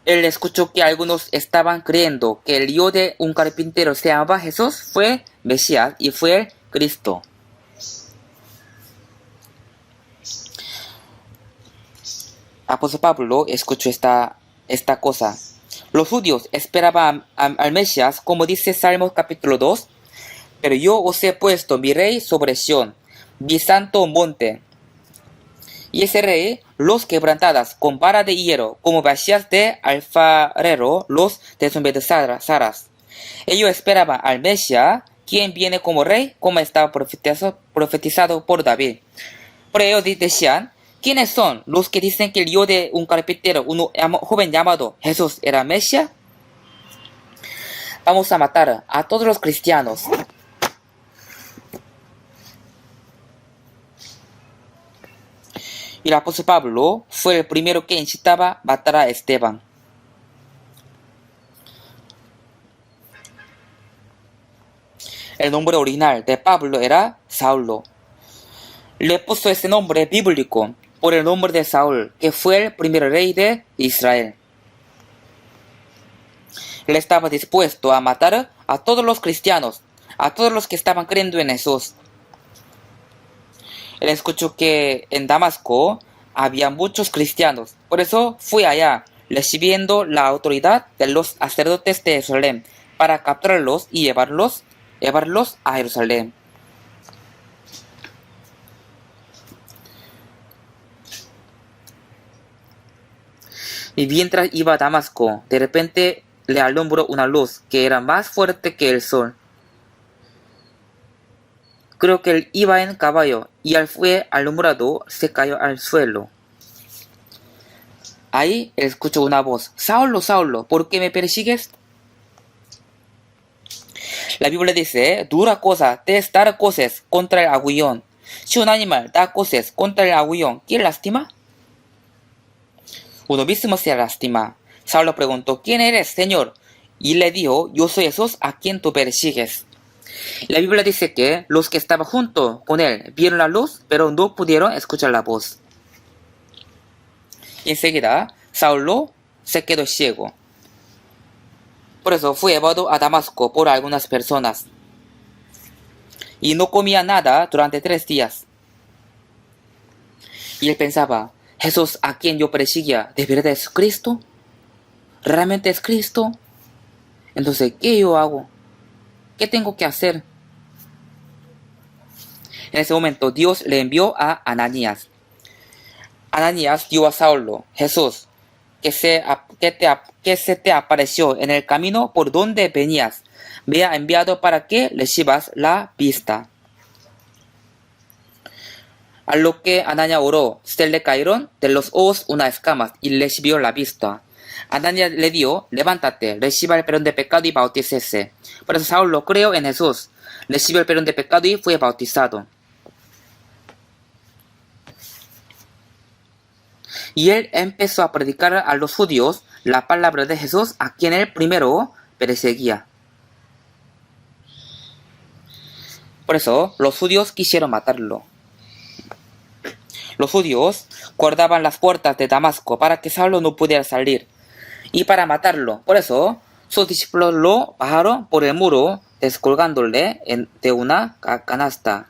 él escuchó que algunos estaban creyendo que el hijo de un carpintero se llamaba Jesús fue Mesías y fue el Cristo. Apóstol Pablo escuchó esta cosa. Los judíos esperaban al Mesías, como dice Salmos capítulo 2, pero yo os he puesto mi rey sobre Sión, mi santo monte. Y ese rey los quebrantadas con vara de hierro, como vacías de alfarero, los desobedeceras. Ellos esperaban al Mesías, quien viene como rey, como estaba profetizado por David. Por ello decían, ¿quiénes son los que dicen que el hijo de un carpintero, un joven llamado Jesús, era Mesías? Vamos a matar a todos los cristianos. Y el apóstol Pablo fue el primero que incitaba a matar a Esteban. El nombre original de Pablo era Saulo. Le puso ese nombre bíblico por el nombre de Saúl, que fue el primer rey de Israel. Él estaba dispuesto a matar a todos los cristianos, a todos los que estaban creyendo en Jesús. Él escuchó que en Damasco había muchos cristianos, por eso fue allá, recibiendo la autoridad de los sacerdotes de Jerusalén para capturarlos y llevarlos a Jerusalén. Y mientras iba a Damasco, de repente le alumbró una luz que era más fuerte que el sol. Creo que él iba en caballo y al fue alumbrado se cayó al suelo. Ahí él escuchó una voz: Saulo, Saulo, ¿por qué me persigues? La Biblia dice: dura cosa te es dar coces contra el aguillón. Si un animal da coces contra el aguillón, ¿quién lastima? Uno mismo se lastima. Saulo preguntó: ¿quién eres, Señor? Y le dijo: yo soy Jesús a quien tú persigues. La Biblia dice que los que estaban junto con él vieron la luz, pero no pudieron escuchar la voz. Y enseguida, Saulo se quedó ciego. Por eso fue llevado a Damasco por algunas personas. Y no comía nada durante 3 días. Y él pensaba: Jesús a quien yo perseguía, ¿de verdad es Cristo? ¿Realmente es Cristo? Entonces, ¿qué yo hago? ¿Qué tengo que hacer? En ese momento Dios le envió a Ananías. Ananías dio a Saulo: Jesús, que se te apareció en el camino por donde venías, me ha enviado para que recibas la vista. A lo que Ananías oró, se le cayeron de los ojos unas escamas y recibió la vista. Ananías le dio: levántate, reciba el perdón de pecado y bautícese. Por eso Saulo creó en Jesús, recibió el perdón de pecado y fue bautizado. Y él empezó a predicar a los judíos la palabra de Jesús, a quien él primero perseguía. Por eso los judíos quisieron matarlo. Los judíos guardaban las puertas de Damasco para que Saulo no pudiera salir y para matarlo. Por eso sus discípulos lo bajaron por el muro, descolgándole de una canasta.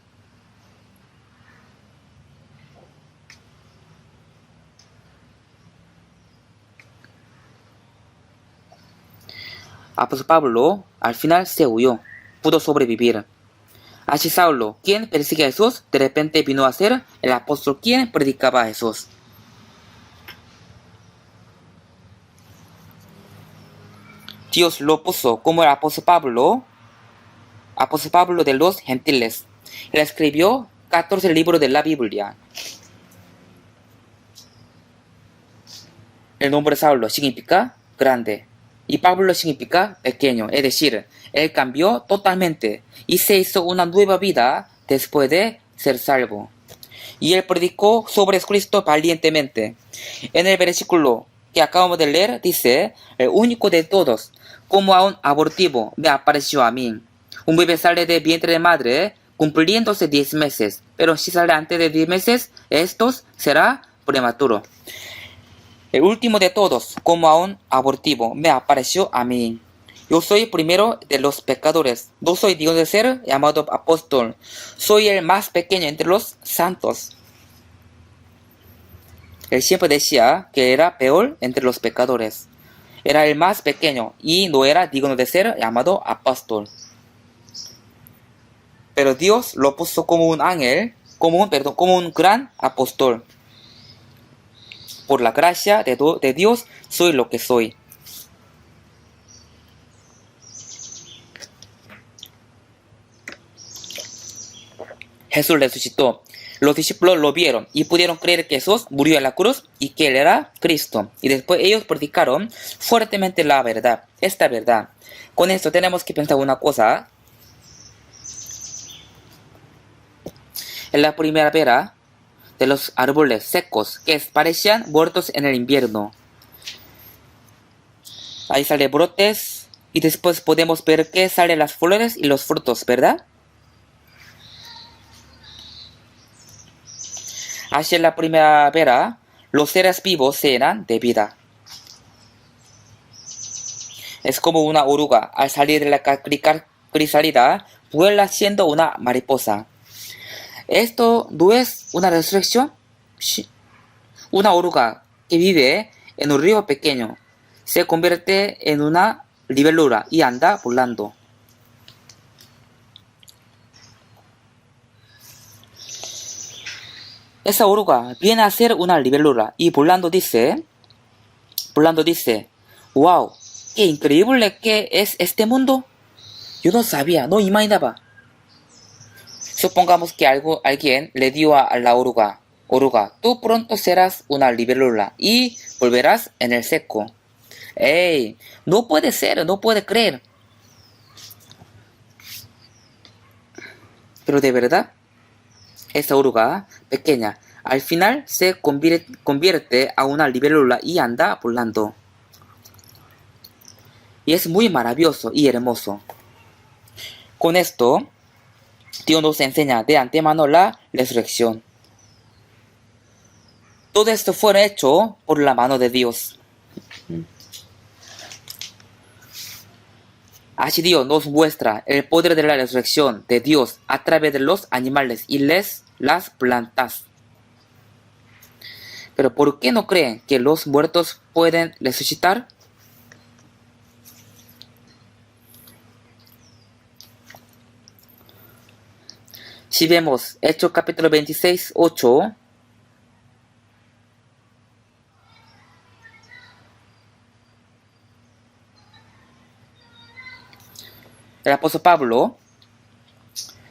Apóstol Pablo al final se huyó, pudo sobrevivir. Así Saulo, quien persigue a Jesús, de repente vino a ser el apóstol quien predicaba a Jesús. Dios lo puso como el apóstol Pablo de los gentiles. Él escribió 14 libros de la Biblia. El nombre Saulo significa grande y Pablo significa pequeño, es decir, él cambió totalmente y se hizo una nueva vida después de ser salvo. Y él predicó sobre Cristo valientemente. En el versículo que acabamos de leer dice: el único de todos, como a un abortivo, me apareció a mí. Un bebé sale de vientre de madre cumpliéndose 10 meses, pero si sale antes de 10 meses, estos será prematuro. El último de todos, como a un abortivo, me apareció a mí. Yo soy primero de los pecadores. No soy digno de ser llamado apóstol. Soy el más pequeño entre los santos. Él siempre decía que era peor entre los pecadores. Era el más pequeño y no era digno de ser llamado apóstol. Pero Dios lo puso como un ángel, como un gran apóstol. Por la gracia de Dios soy lo que soy. Jesús resucitó. Los discípulos lo vieron y pudieron creer que Jesús murió en la cruz y que Él era Cristo. Y después ellos predicaron fuertemente la verdad, esta verdad. Con esto tenemos que pensar una cosa. En la primavera de los árboles secos que parecían muertos en el invierno. Ahí salen brotes y después podemos ver que salen las flores y los frutos, ¿verdad? Hacia la primavera, los seres vivos se llenan de vida. Es como una oruga, al salir de la crisálida, vuela siendo una mariposa. Esto no es una resurrección. Una oruga que vive en un río pequeño se convierte en una libélula y anda volando. Esa oruga viene a ser una libélula y volando dice, wow, qué increíble que es este mundo. Yo no sabía, no imaginaba. Supongamos que alguien le dio a la oruga, tú pronto serás una libélula y volverás en el seco. ¡Ey! No puede ser, no puede creer. Pero de verdad, esa oruga pequeña al final se convierte a una libélula y anda volando. Y es muy maravilloso y hermoso. Con esto, Dios nos enseña de antemano la resurrección. Todo esto fue hecho por la mano de Dios. Así Dios nos muestra el poder de la resurrección de Dios a través de los animales y las plantas. Pero ¿por qué no creen que los muertos pueden resucitar? Si vemos Hechos capítulo 26, 8, el apóstol Pablo,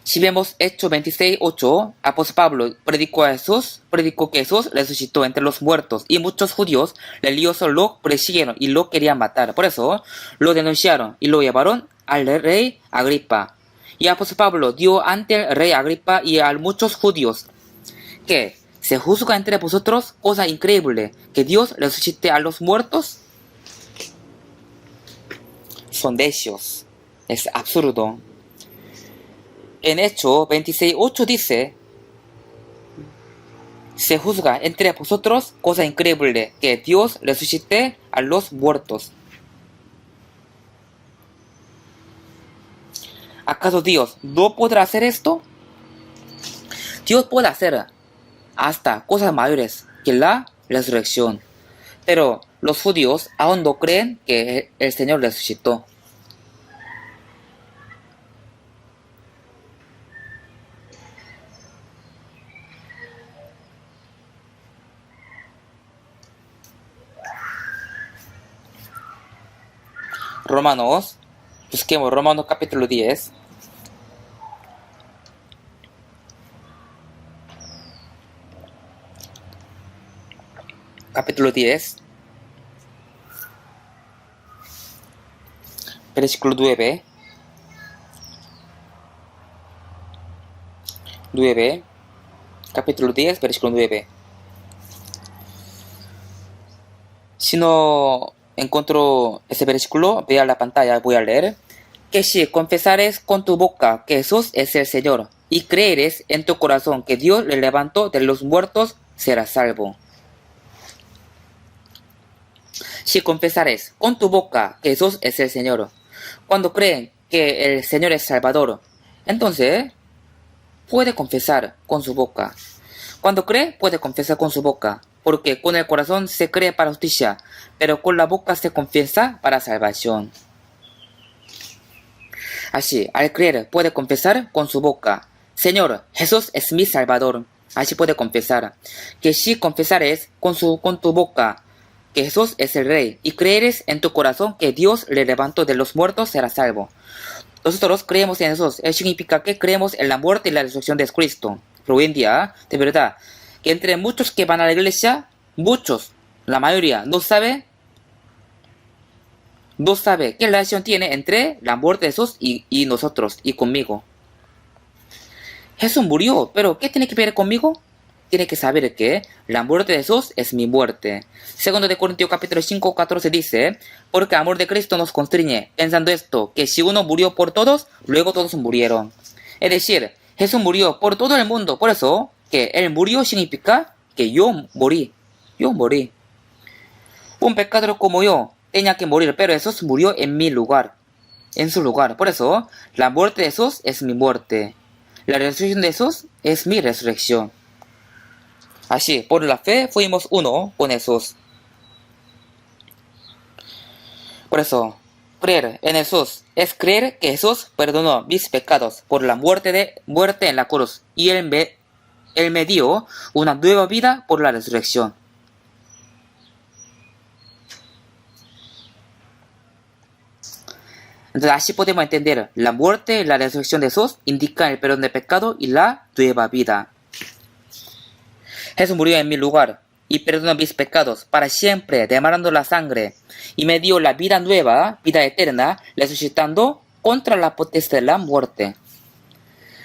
si vemos Hechos 26, 8, apóstol Pablo predicó que Jesús resucitó entre los muertos y muchos judíos religiosos lo persiguieron y lo querían matar. Por eso lo denunciaron y lo llevaron al rey Agripa. Y el apóstol Pablo dio ante el rey Agripa y a muchos judíos que se juzga entre vosotros cosa increíble, que Dios resucite a los muertos. Son necios. Es absurdo. En Hechos 26:8 dice, se juzga entre vosotros cosa increíble, que Dios resucite a los muertos. ¿Acaso Dios no podrá hacer esto? Dios puede hacer hasta cosas mayores que la resurrección. Pero los judíos aún no creen que el Señor resucitó. Busquemos Romanos capítulo 10. Capítulo 10, versículo 9. Capítulo 10, versículo 9. Si no encuentro ese versículo, vea la pantalla, voy a leer. Que si confesares con tu boca que Jesús es el Señor y creeres en tu corazón que Dios le levantó de los muertos, serás salvo. Si confesares con tu boca que Jesús es el Señor, cuando creen que el Señor es Salvador, entonces puede confesar con su boca. Cuando cree, puede confesar con su boca. porque con el corazón se cree para justicia, pero con la boca se confiesa para salvación. Así, al creer puede confesar con su boca: Señor, Jesús es mi Salvador. Así puede confesar. Que si confesares con tu boca que Jesús es el Rey y creeres en tu corazón que Dios le levantó de los muertos, serás salvo. Nosotros creemos en Jesús. Eso significa que creemos en la muerte y la resurrección de Cristo. Pero hoy en día, de verdad, que entre muchos que van a la iglesia, muchos, la mayoría, no sabe qué relación tiene entre la muerte de Jesús y nosotros y conmigo. Jesús murió, pero ¿qué tiene que ver conmigo? Tiene que saber que la muerte de Jesús es mi muerte. Segundo de Corintios capítulo 5, 14 dice: porque el amor de Cristo nos constriñe, pensando esto, que si uno murió por todos, luego todos murieron. Es decir, Jesús murió por todo el mundo. Por eso, que Él murió significa que yo morí. Yo morí. Un pecador como yo tenía que morir, pero Jesús murió en mi lugar. En su lugar. Por eso, la muerte de Jesús es mi muerte. La resurrección de Jesús es mi resurrección. Así, por la fe fuimos uno con Jesús. Por eso, creer en Jesús es creer que Jesús perdonó mis pecados por la muerte en la cruz, y Él me dio una nueva vida por la resurrección. Entonces así podemos entender: la muerte y la resurrección de Jesús indican el perdón de pecado y la nueva vida. Jesús murió en mi lugar y perdonó mis pecados para siempre, derramando la sangre, y me dio la vida nueva, vida eterna, resucitando contra la potestad de la muerte.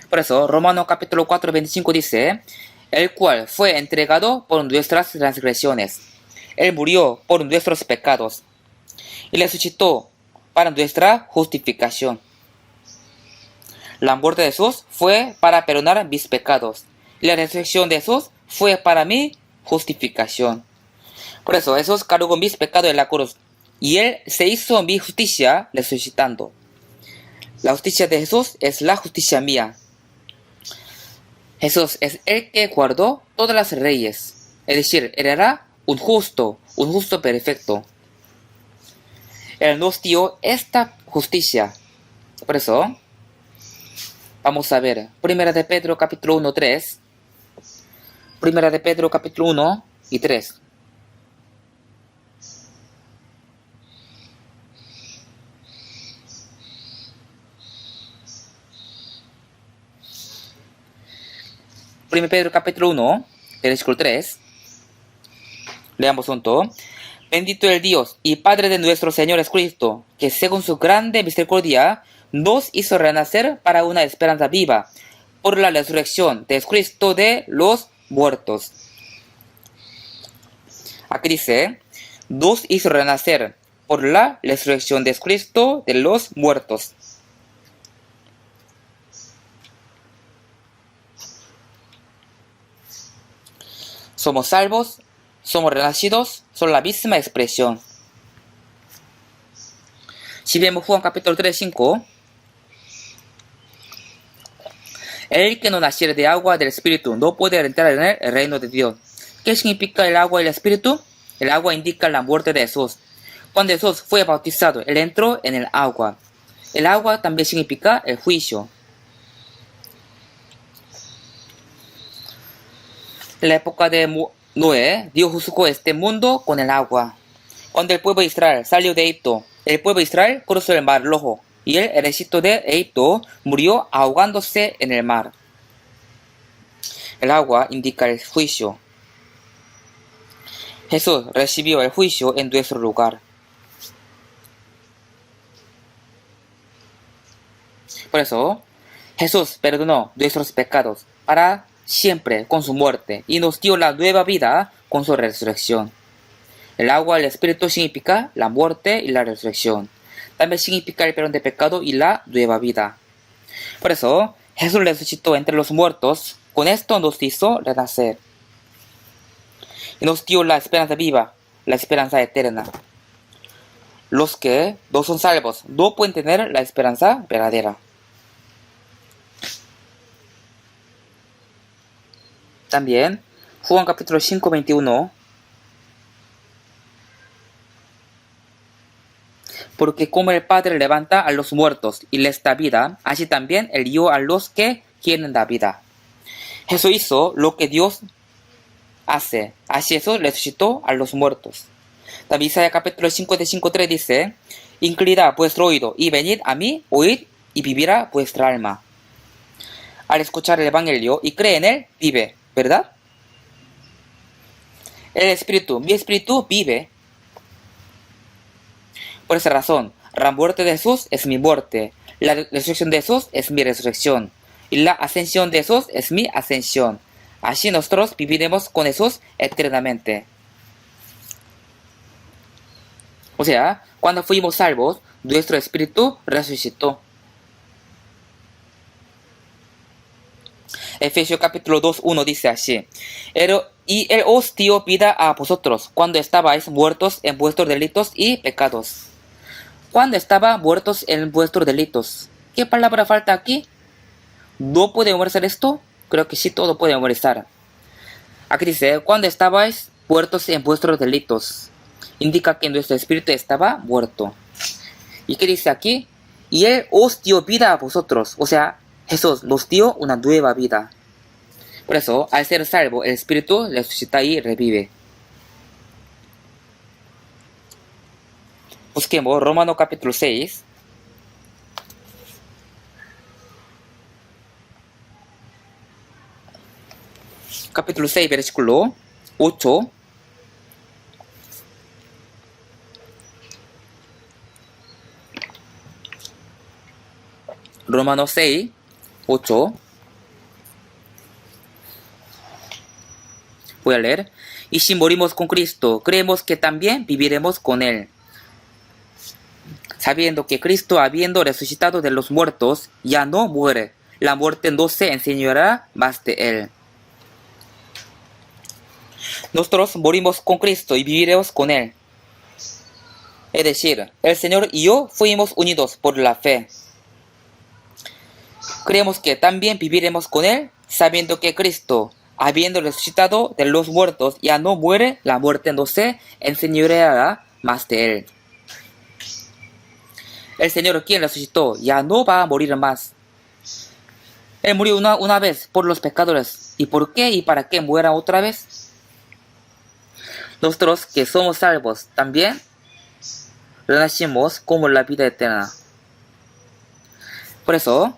Por eso, Romanos capítulo 4, 25 dice: el cual fue entregado por nuestras transgresiones. Él murió por nuestros pecados y resucitó para nuestra justificación. La muerte de Jesús fue para perdonar mis pecados, y la resurrección de Jesús fue para mi justificación. Por eso Jesús cargó mis pecados en la cruz, y Él se hizo mi justicia resucitando. La justicia de Jesús es la justicia mía. Jesús es el que guardó todas las leyes, es decir, Él era un justo perfecto. Él nos dio esta justicia. Por eso, vamos a ver, Primera de Pedro capítulo 1, 3. Primera de Pedro capítulo 1 y 3. Primera de Pedro capítulo 1, versículo 3. Leamos junto. Bendito el Dios y Padre de nuestro Señor Jesucristo, que según su grande misericordia nos hizo renacer para una esperanza viva, por la resurrección de Jesucristo de los muertos. Aquí dice: nos hizo renacer por la resurrección de Jesucristo de los muertos. Somos salvos, somos renacidos, son la misma expresión. Si vemos Juan capítulo 3, 5, el que no naciere de agua del Espíritu no puede entrar en el reino de Dios. ¿Qué significa el agua y el Espíritu? El agua indica la muerte de Jesús. Cuando Jesús fue bautizado, Él entró en el agua. El agua también significa el juicio. En la época de Noé, Dios juzgó este mundo con el agua. Cuando el pueblo de Israel salió de Egipto, el pueblo de Israel cruzó el mar rojo, y el ejército de Egipto murió ahogándose en el mar. El agua indica el juicio. Jesús recibió el juicio en nuestro lugar. Por eso, Jesús perdonó nuestros pecados para siempre con su muerte y nos dio la nueva vida con su resurrección. El agua y el Espíritu significa la muerte y la resurrección. También significa el perdón de pecado y la nueva vida. Por eso, Jesús resucitó entre los muertos. Con esto nos hizo renacer. Y nos dio la esperanza viva, la esperanza eterna. Los que no son salvos no pueden tener la esperanza verdadera. También, Juan capítulo 5, 21 Porque como el Padre levanta a los muertos y les da vida, así también Él dio a los que quieren dar vida. Jesús hizo lo que Dios hace. Así Jesús resucitó a los muertos. También Isaías capítulo 55:3 dice: Inclinad vuestro oído y venid a mí, oíd y vivirá vuestra alma. Al escuchar el Evangelio y cree en él, vive, ¿verdad? El Espíritu, mi Espíritu vive. Por esa razón, la muerte de Jesús es mi muerte, la resurrección de Jesús es mi resurrección, y la ascensión de Jesús es mi ascensión. Así nosotros viviremos con Jesús eternamente. O sea, cuando fuimos salvos, nuestro espíritu resucitó. Efesios capítulo 2:1 dice así: y Él os dio vida a vosotros cuando estabais muertos en vuestros delitos y pecados. Cuando estaban muertos en vuestros delitos. ¿Qué palabra falta aquí? ¿No puede memorizar esto? Creo que sí, todo puede memorizar. Aquí dice: cuando estabais muertos en vuestros delitos. Indica que nuestro espíritu estaba muerto. ¿Y qué dice aquí? Y Él os dio vida a vosotros. O sea, Jesús nos dio una nueva vida. Por eso, al ser salvo, el espíritu resucita y revive. Busquemos Romanos capítulo 6. Capítulo 6, versículo 8. Romanos 6, 8. Voy a leer. Y si morimos con Cristo, creemos que también viviremos con Él. Sabiendo que Cristo, habiendo resucitado de los muertos, ya no muere. La muerte no se enseñoreará más de Él. Nosotros morimos con Cristo y viviremos con Él. Es decir, el Señor y yo fuimos unidos por la fe. Creemos que también viviremos con Él, sabiendo que Cristo, habiendo resucitado de los muertos, ya no muere, la muerte no se enseñoreará más de Él. El Señor, quien resucitó, ya no va a morir más. Él murió una vez por los pecadores. ¿Y por qué y para qué muera otra vez? Nosotros que somos salvos también renacimos como la vida eterna. Por eso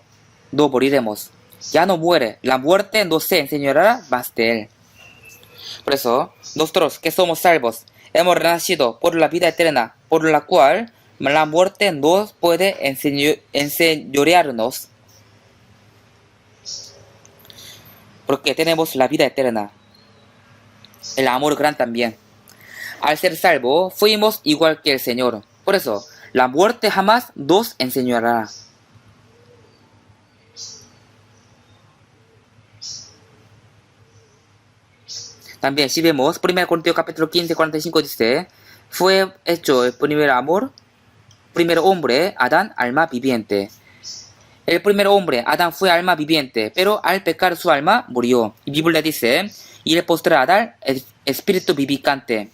no moriremos. Ya no muere. La muerte no se enseñoreará más de Él. Por eso nosotros que somos salvos hemos renacido por la vida eterna, por la cual la muerte no puede enseñorearnos. Porque tenemos la vida eterna. El amor gran también. Al ser salvo, fuimos igual que el Señor. Por eso, la muerte jamás nos enseñoreará. También, si vemos, 1 Corintios capítulo 15, 45 dice: fue hecho el primer hombre, Adán, alma viviente. El primer hombre, Adán, fue alma viviente, pero al pecar su alma murió. Y Biblia dice: y el postrer Adán, el espíritu vivificante.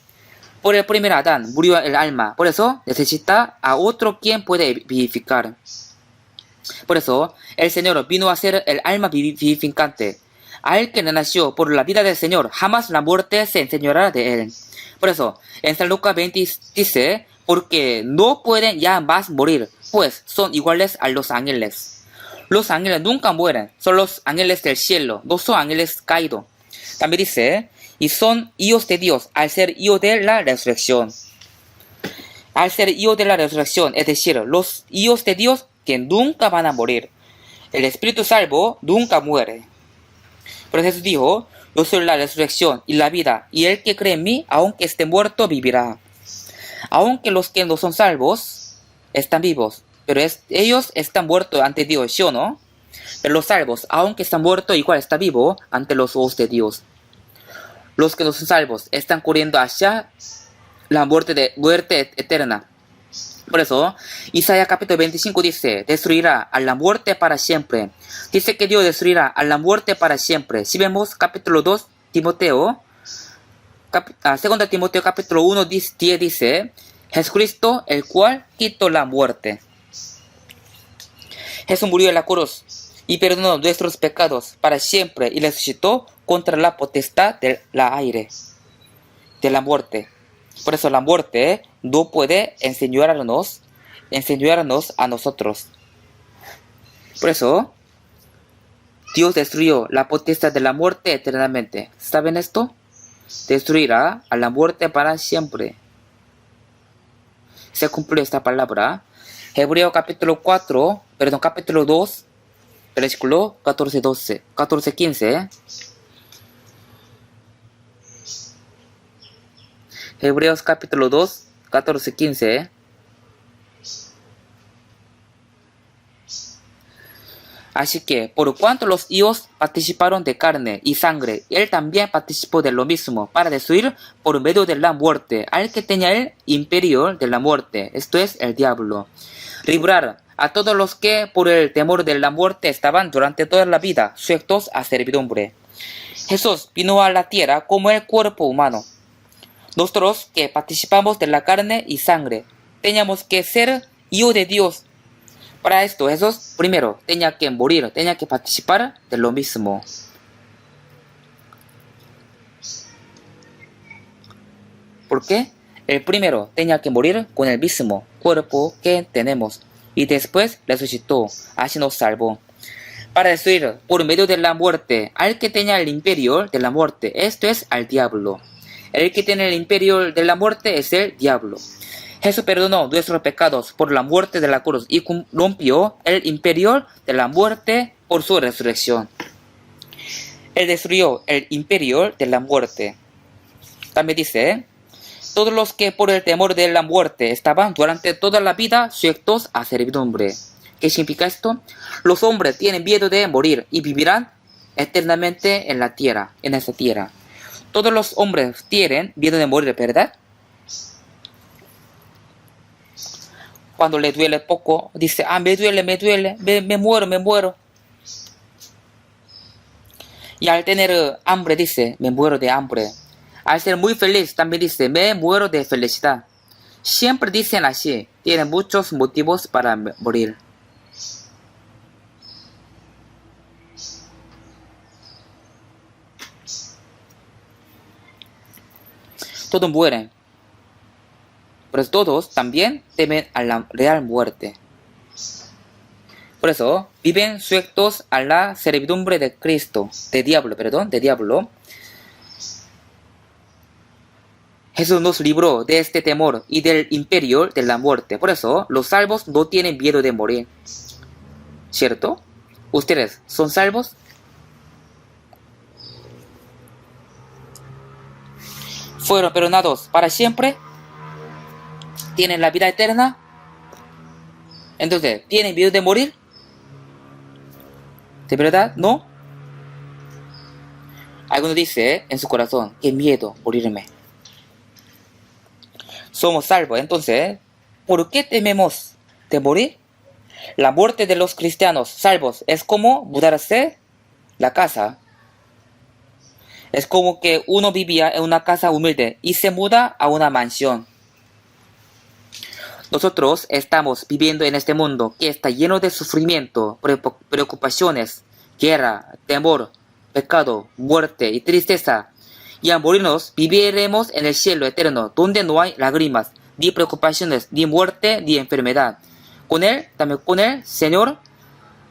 Por el primer Adán murió el alma, por eso necesita a otro quien puede vivificar. Por eso el Señor vino a ser el alma vivificante. A él que nació por la vida del Señor, jamás la muerte se enseñoreará de él. Por eso, en San Lucas 20 dice: porque no pueden ya más morir, pues son iguales a los ángeles. Los ángeles nunca mueren, son los ángeles del cielo, no son ángeles caídos. También dice: y son hijos de Dios al ser hijos de la resurrección. Al ser hijos de la resurrección, es decir, los hijos de Dios que nunca van a morir. El espíritu salvo nunca muere. Pero Jesús dijo: yo soy la resurrección y la vida, y el que cree en mí, aunque esté muerto, vivirá. Aunque los que no son salvos están vivos, pero ellos están muertos ante Dios, ¿sí o no? Pero los salvos, aunque están muertos, igual está vivo ante los ojos de Dios. Los que no son salvos están corriendo hacia la muerte eterna. Por eso, Isaías capítulo 25 dice: destruirá a la muerte para siempre. Dice que Dios destruirá a la muerte para siempre. Si vemos capítulo 2, Timoteo, 2 Timoteo capítulo 1, 10 dice: Jesucristo, el cual quitó la muerte. Jesús murió en la cruz y perdonó nuestros pecados para siempre y resucitó contra la potestad del aire, de la muerte. Por eso la muerte no puede enseñarnos a nosotros. Por eso Dios destruyó la potestad de la muerte eternamente. ¿Saben esto? Destruirá a la muerte para siempre. Se cumplió esta palabra. Hebreos capítulo 2, versículo 14-15. Hebreos capítulo 2, 14-15. Así que, por cuanto los hijos participaron de carne y sangre, él también participó de lo mismo, para destruir por medio de la muerte al que tenía el imperio de la muerte, esto es, el diablo. Librar a todos los que por el temor de la muerte estaban durante toda la vida sujetos a servidumbre. Jesús vino a la tierra como el cuerpo humano. Nosotros que participamos de la carne y sangre, teníamos que ser hijos de Dios. Para esto Jesús primero tenía que morir, tenía que participar de lo mismo. ¿Por qué? El primero tenía que morir con el mismo cuerpo que tenemos y después resucitó, así nos salvó. Para destruir por medio de la muerte al que tenía el imperio de la muerte, esto es al diablo. El que tiene el imperio de la muerte es el diablo. Jesús perdonó nuestros pecados por la muerte de la cruz y rompió el imperio de la muerte por su resurrección. Él destruyó el imperio de la muerte. También dice, todos los que por el temor de la muerte estaban durante toda la vida sujetos a servidumbre. ¿Qué significa esto? Los hombres tienen miedo de morir y vivirán eternamente en la tierra, en esta tierra. Todos los hombres tienen miedo de morir, ¿verdad? Cuando le duele poco, dice, me duele, me muero. Y al tener hambre, dice, me muero de hambre. Al ser muy feliz, también dice, me muero de felicidad. Siempre dicen así, tienen muchos motivos para morir. Todos mueren. Pero todos también temen a la real muerte. Por eso viven sujetos a la servidumbre de Cristo, de diablo. Jesús nos libró de este temor y del imperio de la muerte. Por eso los salvos no tienen miedo de morir. ¿Cierto? ¿Ustedes son salvos? ¿Fueron perdonados para siempre? ¿Tienen la vida eterna? Entonces, ¿tienen miedo de morir? ¿De verdad? ¿No? Alguno dice en su corazón, qué miedo morirme. Somos salvos, entonces, ¿por qué tememos de morir? La muerte de los cristianos salvos es como mudarse la casa. Es como que uno vivía en una casa humilde y se muda a una mansión. Nosotros estamos viviendo en este mundo que está lleno de sufrimiento, preocupaciones, guerra, temor, pecado, muerte y tristeza. Y al morirnos viviremos en el cielo eterno, donde no hay lágrimas, ni preocupaciones, ni muerte, ni enfermedad. Con Él, también con Él, Señor,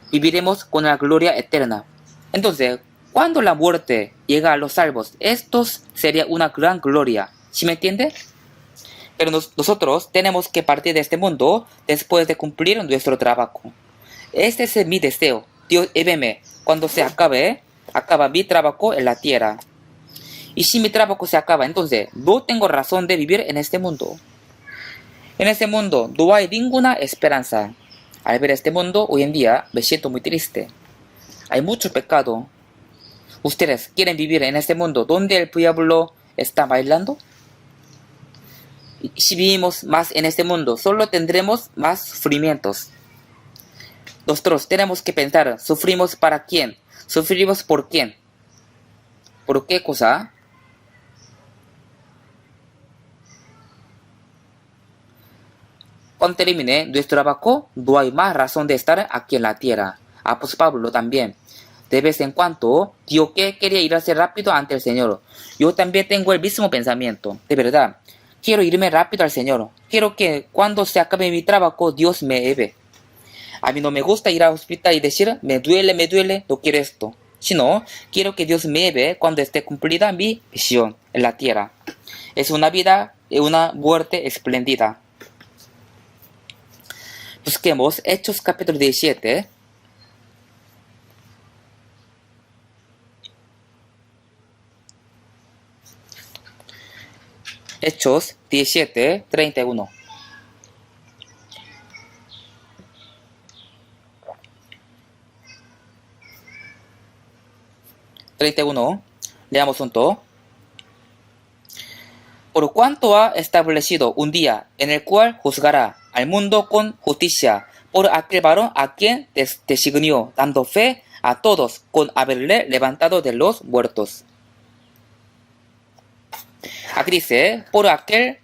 viviremos con la gloria eterna. Entonces, cuando la muerte llega a los salvos, esto sería una gran gloria. ¿Sí me entiende? Pero nosotros tenemos que partir de este mundo después de cumplir nuestro trabajo. Este es mi deseo. Dios, lléveme cuando se acaba mi trabajo en la tierra. Y si mi trabajo se acaba, entonces no tengo razón de vivir en este mundo. En este mundo no hay ninguna esperanza. Al ver este mundo, hoy en día me siento muy triste. Hay mucho pecado. ¿Ustedes quieren vivir en este mundo donde el diablo está bailando? Si vivimos más en este mundo, solo tendremos más sufrimientos. Nosotros tenemos que pensar, ¿sufrimos para quién? ¿Sufrimos por quién? ¿Por qué cosa? cuando termine nuestro trabajo, no hay más razón de estar aquí en la tierra. Apóstol Pablo también. De vez en cuando, Dios que quería irse rápido ante el Señor. Yo también tengo el mismo pensamiento. De verdad, quiero irme rápido al Señor. Quiero que cuando se acabe mi trabajo, Dios me lleve. A mí no me gusta ir al hospital y decir, me duele, no quiero esto. Sino, quiero que Dios me lleve cuando esté cumplida mi misión en la tierra. Es una vida y una muerte espléndida. Busquemos Hechos capítulo 17. Hechos 17, 31. Leamos juntos. Por cuanto ha establecido un día en el cual juzgará al mundo con justicia por aquel varón a quien designó, dando fe a todos con haberle levantado de los muertos. Aquí dice, por aquel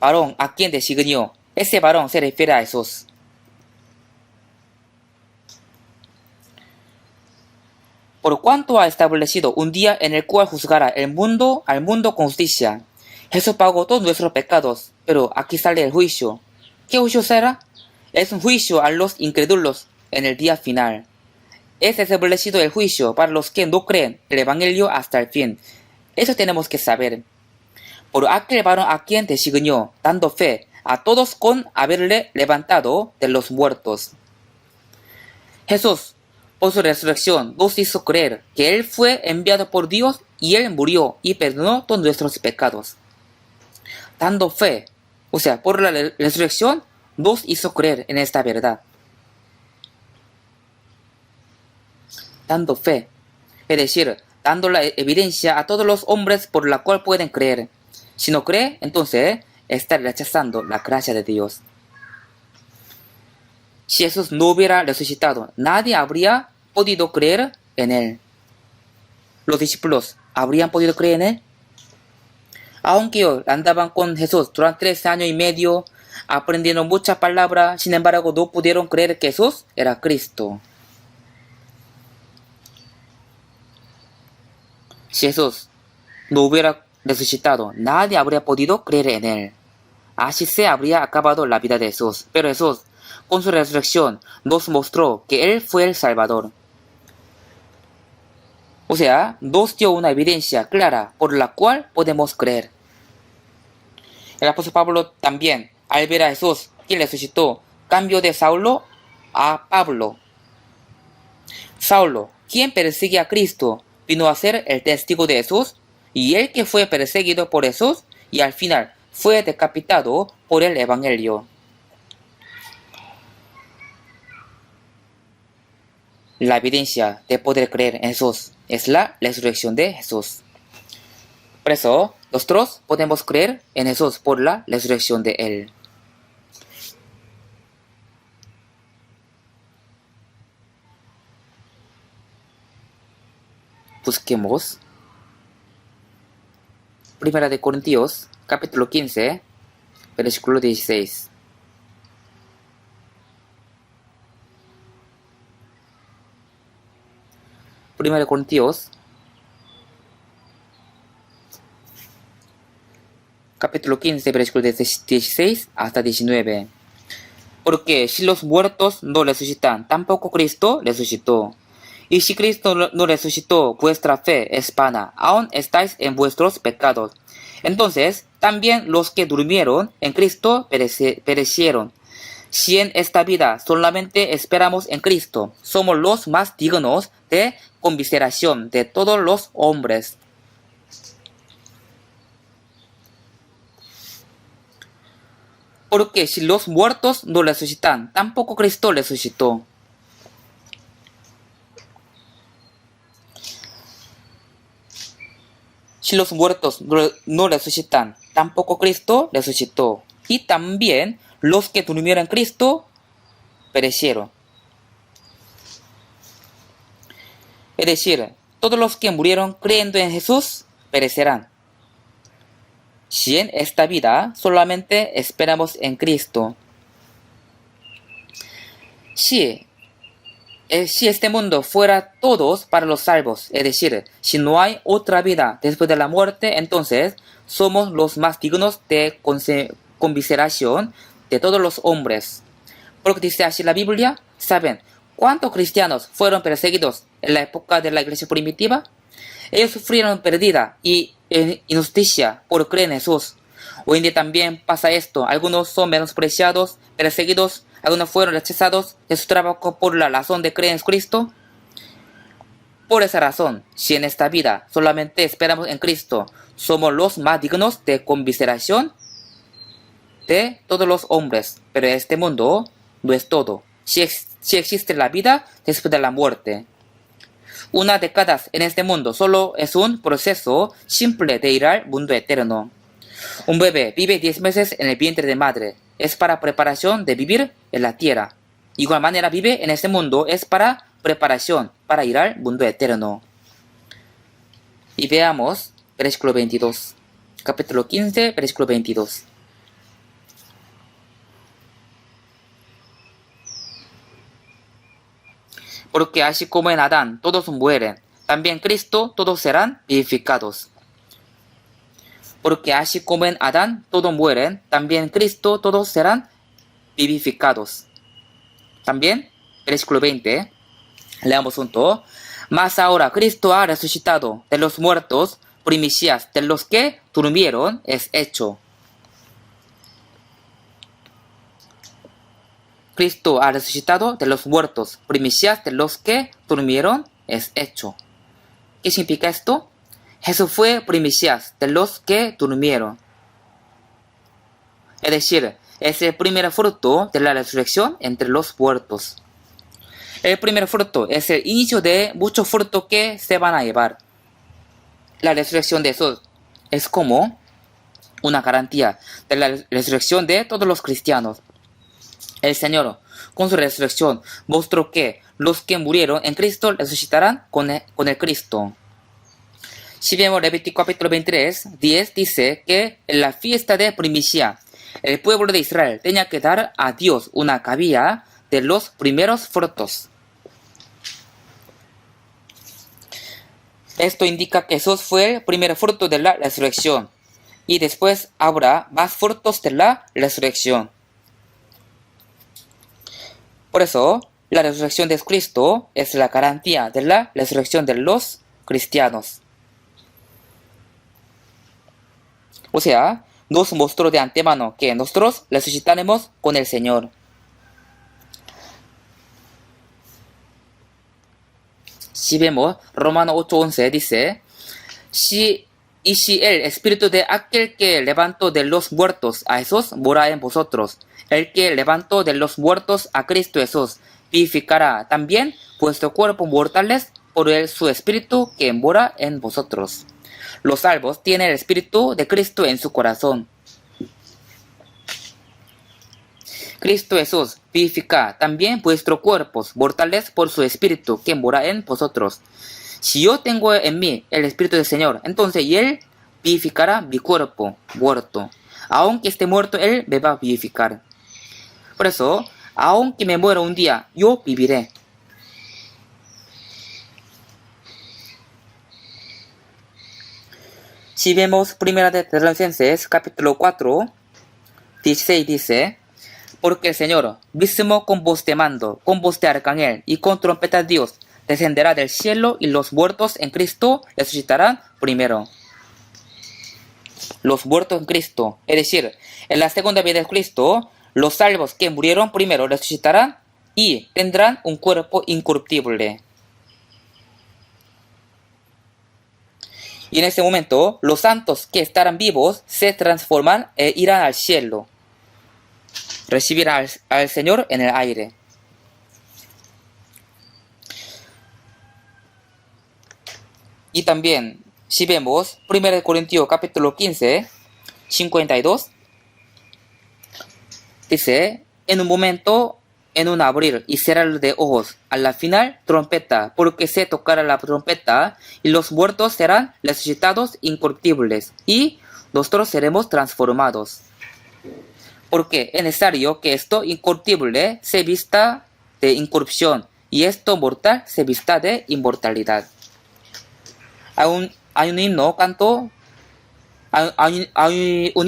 varón a quien designó. Ese varón se refiere a Jesús. Por cuanto ha establecido un día en el cual juzgará al mundo con justicia. Jesús pagó todos nuestros pecados, pero aquí sale el juicio. ¿Qué juicio será? Es un juicio a los incrédulos en el día final. Es establecido el juicio para los que no creen el Evangelio hasta el fin. Eso tenemos que saber. Por aquel varón a quien designó, dando fe a todos con haberle levantado de los muertos. Jesús, por su resurrección, nos hizo creer que Él fue enviado por Dios y Él murió y perdonó todos nuestros pecados. Dando fe, o sea, por la resurrección, nos hizo creer en esta verdad. Dando fe, es decir, dando la evidencia a todos los hombres por la cual pueden creer. Si no cree, entonces está rechazando la gracia de Dios. Si Jesús no hubiera resucitado, nadie habría podido creer en Él. Los discípulos habrían podido creer en Él. Aunque ellos andaban con Jesús durante 3 años y medio, aprendieron muchas palabras, sin embargo no pudieron creer que Jesús era Cristo. Si Jesús no hubiera resucitado, nadie habría podido creer en Él. Así se habría acabado la vida de Jesús. Pero Jesús, con su resurrección, nos mostró que Él fue el Salvador. O sea, nos dio una evidencia clara por la cual podemos creer. El apóstol Pablo también, al ver a Jesús, quien resucitó, cambió de Saulo a Pablo. Saulo, quien persigue a Cristo, vino a ser el testigo de Jesús, y él que fue perseguido por Jesús, y al final fue decapitado por el Evangelio. La evidencia de poder creer en Jesús es la resurrección de Jesús. Por eso, nosotros podemos creer en Jesús por la resurrección de Él. Busquemos Primera de Corintios, capítulo 15, versículo 16. Primera de Corintios, capítulo 15, versículo 16 hasta 19. Porque si los muertos no resucitan, tampoco Cristo resucitó. Y si Cristo no resucitó, vuestra fe es vana, aún estáis en vuestros pecados. Entonces, también los que durmieron en Cristo perecieron. Si en esta vida solamente esperamos en Cristo, somos los más dignos de conmiseración de todos los hombres. Porque si los muertos no resucitan, tampoco Cristo resucitó. Si los muertos no resucitan, tampoco Cristo resucitó. Y también los que durmieron en Cristo perecieron. Es decir, todos los que murieron creyendo en Jesús perecerán. Si en esta vida solamente esperamos en Cristo, Si, si este mundo fuera todos para los salvos, es decir, si no hay otra vida después de la muerte, entonces somos los más dignos de conmiseración de todos los hombres. Porque dice así la Biblia. ¿Saben cuántos cristianos fueron perseguidos en la época de la iglesia primitiva? Ellos sufrieron pérdida y injusticia por creer en Jesús. Hoy en día también pasa esto. Algunos son menospreciados, perseguidos, algunos fueron rechazados de su trabajo por la razón de creer en Cristo. Por esa razón, si en esta vida solamente esperamos en Cristo, somos los más dignos de conmiseración de todos los hombres. Pero este mundo no es todo. Si existe la vida después de la muerte. Una década en este mundo solo es un proceso simple de ir al mundo eterno. Un bebé vive 10 meses en el vientre de madre. Es para preparación de vivir en la tierra. Igual manera vive en este mundo es para preparación para ir al mundo eterno. Y veamos versículo 22. Capítulo 15, versículo 22. Porque así como en Adán todos mueren, también en Cristo todos serán vivificados. Porque así como en Adán todos mueren, también en Cristo todos serán vivificados. También, versículo 20, leamos junto. Mas ahora Cristo ha resucitado de los muertos, primicias de los que durmieron es hecho. Cristo ha resucitado de los muertos, primicias de los que durmieron es hecho. ¿Qué significa esto? Jesús fue primicias de los que durmieron. Es decir, es el primer fruto de la resurrección entre los muertos. El primer fruto es el inicio de muchos frutos que se van a llevar. La resurrección de Jesús es como una garantía de la resurrección de todos los cristianos. El Señor, con su resurrección, mostró que los que murieron en Cristo resucitarán con el Cristo. Si vemos Levítico capítulo 23, 10 dice que en la fiesta de primicia, el pueblo de Israel tenía que dar a Dios una cabía de los primeros frutos. Esto indica que Jesús fue el primer fruto de la resurrección y después habrá más frutos de la resurrección. Por eso, la resurrección de Cristo es la garantía de la resurrección de los cristianos. O sea, nos mostró de antemano que nosotros resucitaremos con el Señor. Si vemos, Romanos 8:11 dice, si el espíritu de aquel que levantó de los muertos a Jesús mora en vosotros, el que levantó de los muertos a Cristo Jesús vivificará también vuestro cuerpo mortales por su espíritu que mora en vosotros. Los salvos tienen el espíritu de Cristo en su corazón. Cristo Jesús vivifica también vuestros cuerpos mortales por su espíritu que mora en vosotros. Si yo tengo en mí el espíritu del Señor, entonces Él vivificará mi cuerpo muerto. Aunque esté muerto, Él me va a vivificar. Por eso, aunque me muera un día, yo viviré. Si vemos 1 de Tesalonicenses capítulo 4, 16 dice, porque el Señor, mismo con voz de mando, con voz de arcángel y con trompeta de Dios, descenderá del cielo y los muertos en Cristo resucitarán primero. Los muertos en Cristo, es decir, en la segunda vida de Cristo, los salvos que murieron primero resucitarán y tendrán un cuerpo incorruptible. Y en ese momento, los santos que estarán vivos se transforman e irán al cielo. Recibirán al Señor en el aire. Y también, si vemos 1 Corintios capítulo 15, 52, dice, en un momento, en un abrir y cerrar de ojos, a la final trompeta, porque se tocará la trompeta, y los muertos serán resucitados incorruptibles, y nosotros seremos transformados. Porque es necesario que esto incorruptible se vista de incorrupción, y esto mortal se vista de inmortalidad. Hay un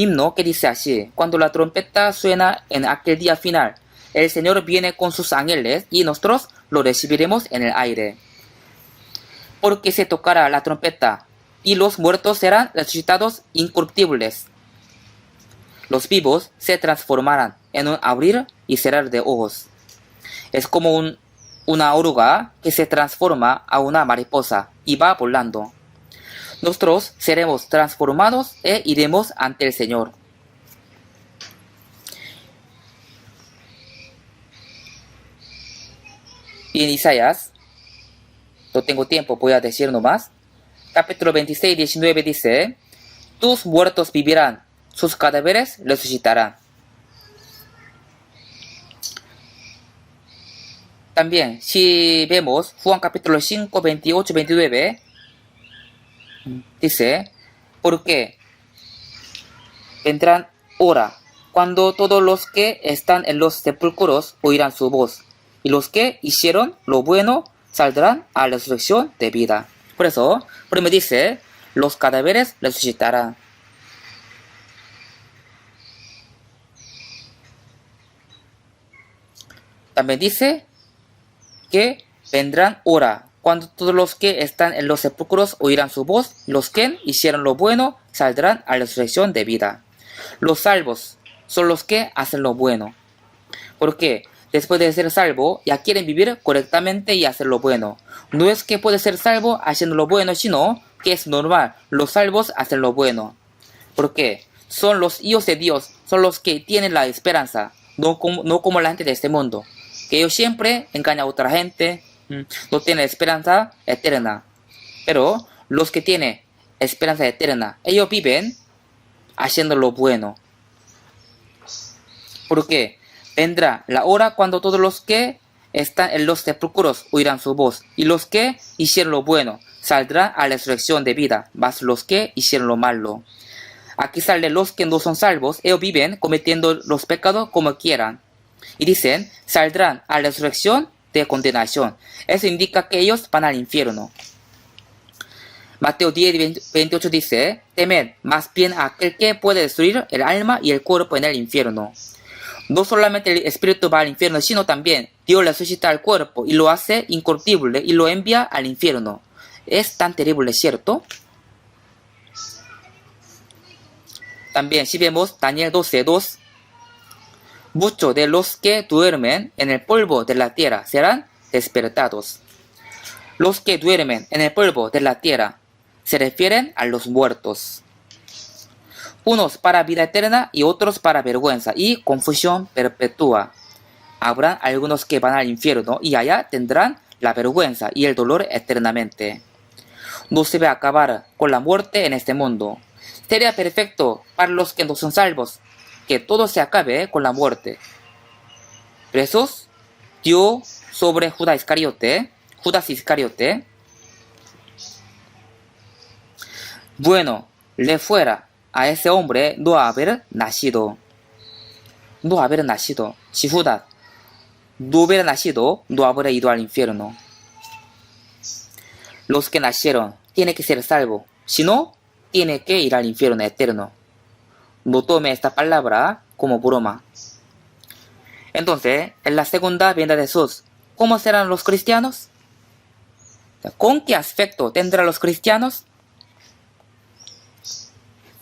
himno que dice así: cuando la trompeta suena en aquel día final, el Señor viene con sus ángeles y nosotros lo recibiremos en el aire. Porque se tocará la trompeta y los muertos serán resucitados incorruptibles. Los vivos se transformarán en un abrir y cerrar de ojos. Es como una oruga que se transforma a una mariposa y va volando. Nosotros seremos transformados e iremos ante el Señor. Y en Isaías, no tengo tiempo, voy a decir nomás. Capítulo 26, 19 dice: tus muertos vivirán, sus cadáveres resucitarán. También, si vemos Juan capítulo 5, 28, 29, dice: porque vendrán hora cuando todos los que están en los sepulcros oirán su voz, y los que hicieron lo bueno saldrán a la resurrección de vida. Por eso, primero dice: los cadáveres resucitarán. También dice que vendrán hora cuando todos los que están en los sepulcros oirán su voz, y los que hicieron lo bueno saldrán a la resurrección de vida. Los salvos son los que hacen lo bueno. Porque después de ser salvo, ya quieren vivir correctamente y hacer lo bueno. No es que puede ser salvo haciendo lo bueno, sino que es normal. Los salvos hacen lo bueno. Porque son los hijos de Dios, son los que tienen la esperanza, no como la gente de este mundo, que ellos siempre engañan a otra gente, no tienen esperanza eterna. Pero los que tienen esperanza eterna, ellos viven haciendo lo bueno. Porque vendrá la hora cuando todos los que están en los sepulcros oirán su voz, y los que hicieron lo bueno saldrán a la resurrección de vida, mas los que hicieron lo malo. Aquí salen los que no son salvos, ellos viven cometiendo los pecados como quieran. Y dicen, saldrán a la resurrección de condenación. Eso indica que ellos van al infierno. Mateo 10, 28 dice: temed más bien a aquel que puede destruir el alma y el cuerpo en el infierno. No solamente el espíritu va al infierno, sino también Dios resucita al cuerpo y lo hace incorruptible y lo envía al infierno. Es tan terrible, ¿cierto? También si vemos Daniel 12:2, muchos de los que duermen en el polvo de la tierra serán despertados. Los que duermen en el polvo de la tierra se refieren a los muertos. Unos para vida eterna y otros para vergüenza y confusión perpetua. Habrá algunos que van al infierno y allá tendrán la vergüenza y el dolor eternamente. No se va a acabar con la muerte en este mundo. Sería perfecto para los que no son salvos que todo se acabe con la muerte. Jesús dio sobre Judas Iscariote: bueno, le fuera a ese hombre no haber nacido. Si Judas no hubiera nacido, no habría ido al infierno. Los que nacieron tienen que ser salvos, si no, tienen que ir al infierno eterno. No tome esta palabra como broma. Entonces, en la segunda venida de Jesús, ¿cómo serán los cristianos? ¿Con qué aspecto tendrán los cristianos?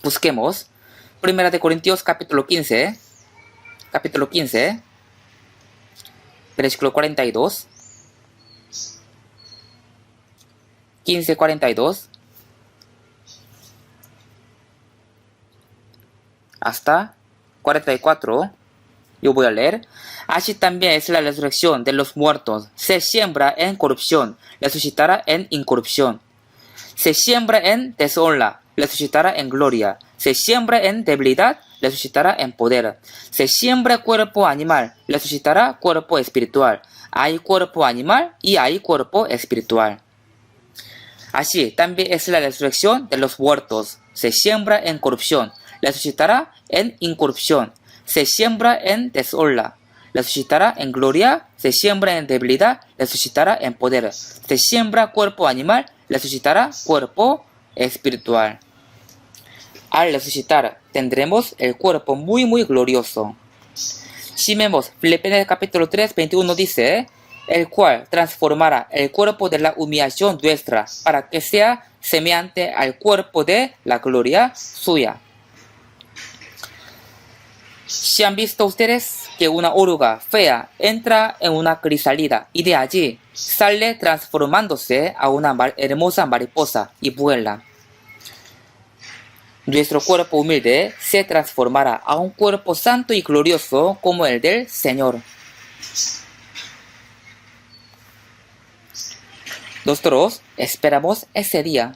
Busquemos 1 Corintios capítulo 15, versículo 42, 15:42 hasta 44. Yo voy a leer. Así también es la resurrección de los muertos. Se siembra en corrupción, resucitará en incorrupción. Se siembra en deshonra, resucitará en gloria. Se siembra en debilidad, resucitará en poder. Se siembra cuerpo animal, resucitará cuerpo espiritual. Hay cuerpo animal y hay cuerpo espiritual. Así también es la resurrección de los muertos. Se siembra en corrupción, resucitará en incorrupción. Se siembra en deshonra, resucitará en gloria, se siembra en debilidad, resucitará en poder, se siembra cuerpo animal, resucitará cuerpo espiritual. Al resucitar tendremos el cuerpo muy glorioso. Si vemos Filipenses capítulo 3, 21 dice, el cual transformará el cuerpo de la humillación nuestra para que sea semejante al cuerpo de la gloria suya. Si han visto ustedes que una oruga fea entra en una crisálida y de allí sale transformándose a una hermosa mariposa y vuela. Nuestro cuerpo humilde se transformará a un cuerpo santo y glorioso como el del Señor. Nosotros esperamos ese día.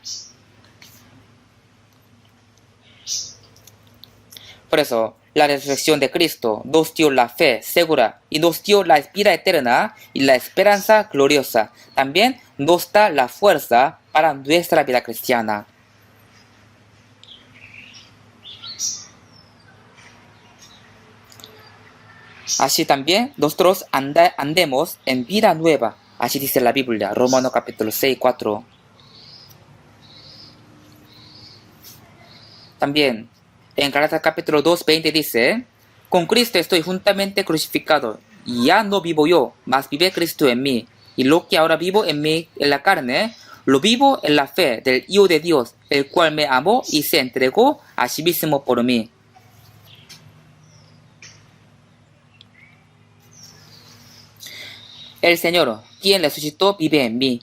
Por eso, la resurrección de Cristo nos dio la fe segura y nos dio la vida eterna y la esperanza gloriosa. También nos da la fuerza para nuestra vida cristiana. Así también nosotros andemos en vida nueva. Así dice la Biblia, Romanos capítulo 6, 4. También en Gálatas capítulo 2, 20 dice, con Cristo estoy juntamente crucificado, y ya no vivo yo, mas vive Cristo en mí. Y lo que ahora vivo en la carne, lo vivo en la fe del Hijo de Dios, el cual me amó y se entregó a sí mismo por mí. El Señor, quien resucitó, vive en mí,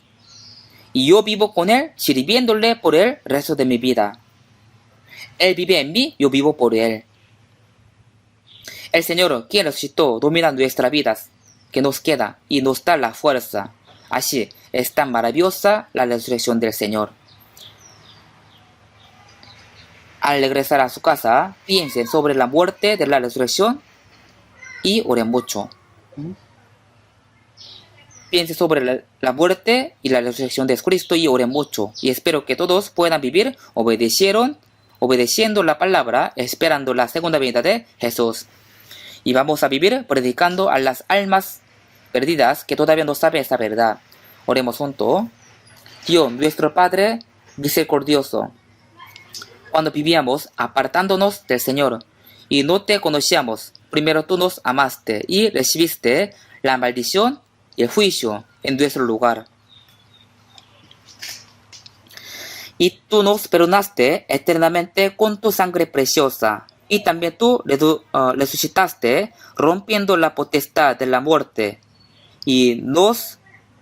y yo vivo con Él, sirviéndole por el resto de mi vida. Él vive en mí, yo vivo por Él. El Señor, quien resucitó, domina nuestras vidas, que nos queda, y nos da la fuerza. Así es tan maravillosa la resurrección del Señor. Al regresar a su casa, piensen sobre la muerte de la resurrección y oren mucho. Piensen sobre la muerte y la resurrección de Cristo y oren mucho. Y espero que todos puedan vivir obedeciendo la palabra, esperando la segunda venida de Jesús. Y vamos a vivir predicando a las almas perdidas que todavía no saben esa verdad. Oremos juntos. Dios, nuestro Padre misericordioso, cuando vivíamos apartándonos del Señor y no te conocíamos, primero tú nos amaste y recibiste la maldición y el juicio en nuestro lugar. Y tú nos perdonaste eternamente con tu sangre preciosa. Y también tú resucitaste rompiendo la potestad de la muerte. Y nos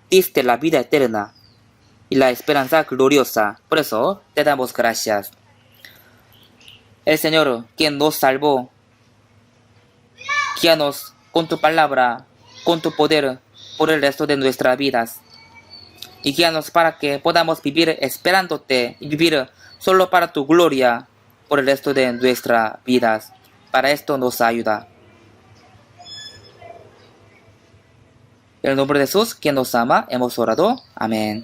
diste la vida eterna y la esperanza gloriosa. Por eso te damos gracias. El Señor, quien nos salvó, guíanos con tu palabra, con tu poder, por el resto de nuestras vidas. Y guíanos para que podamos vivir esperándote y vivir solo para tu gloria por el resto de nuestras vidas. Para esto nos ayuda. En el nombre de Jesús, quien nos ama, hemos orado. Amén.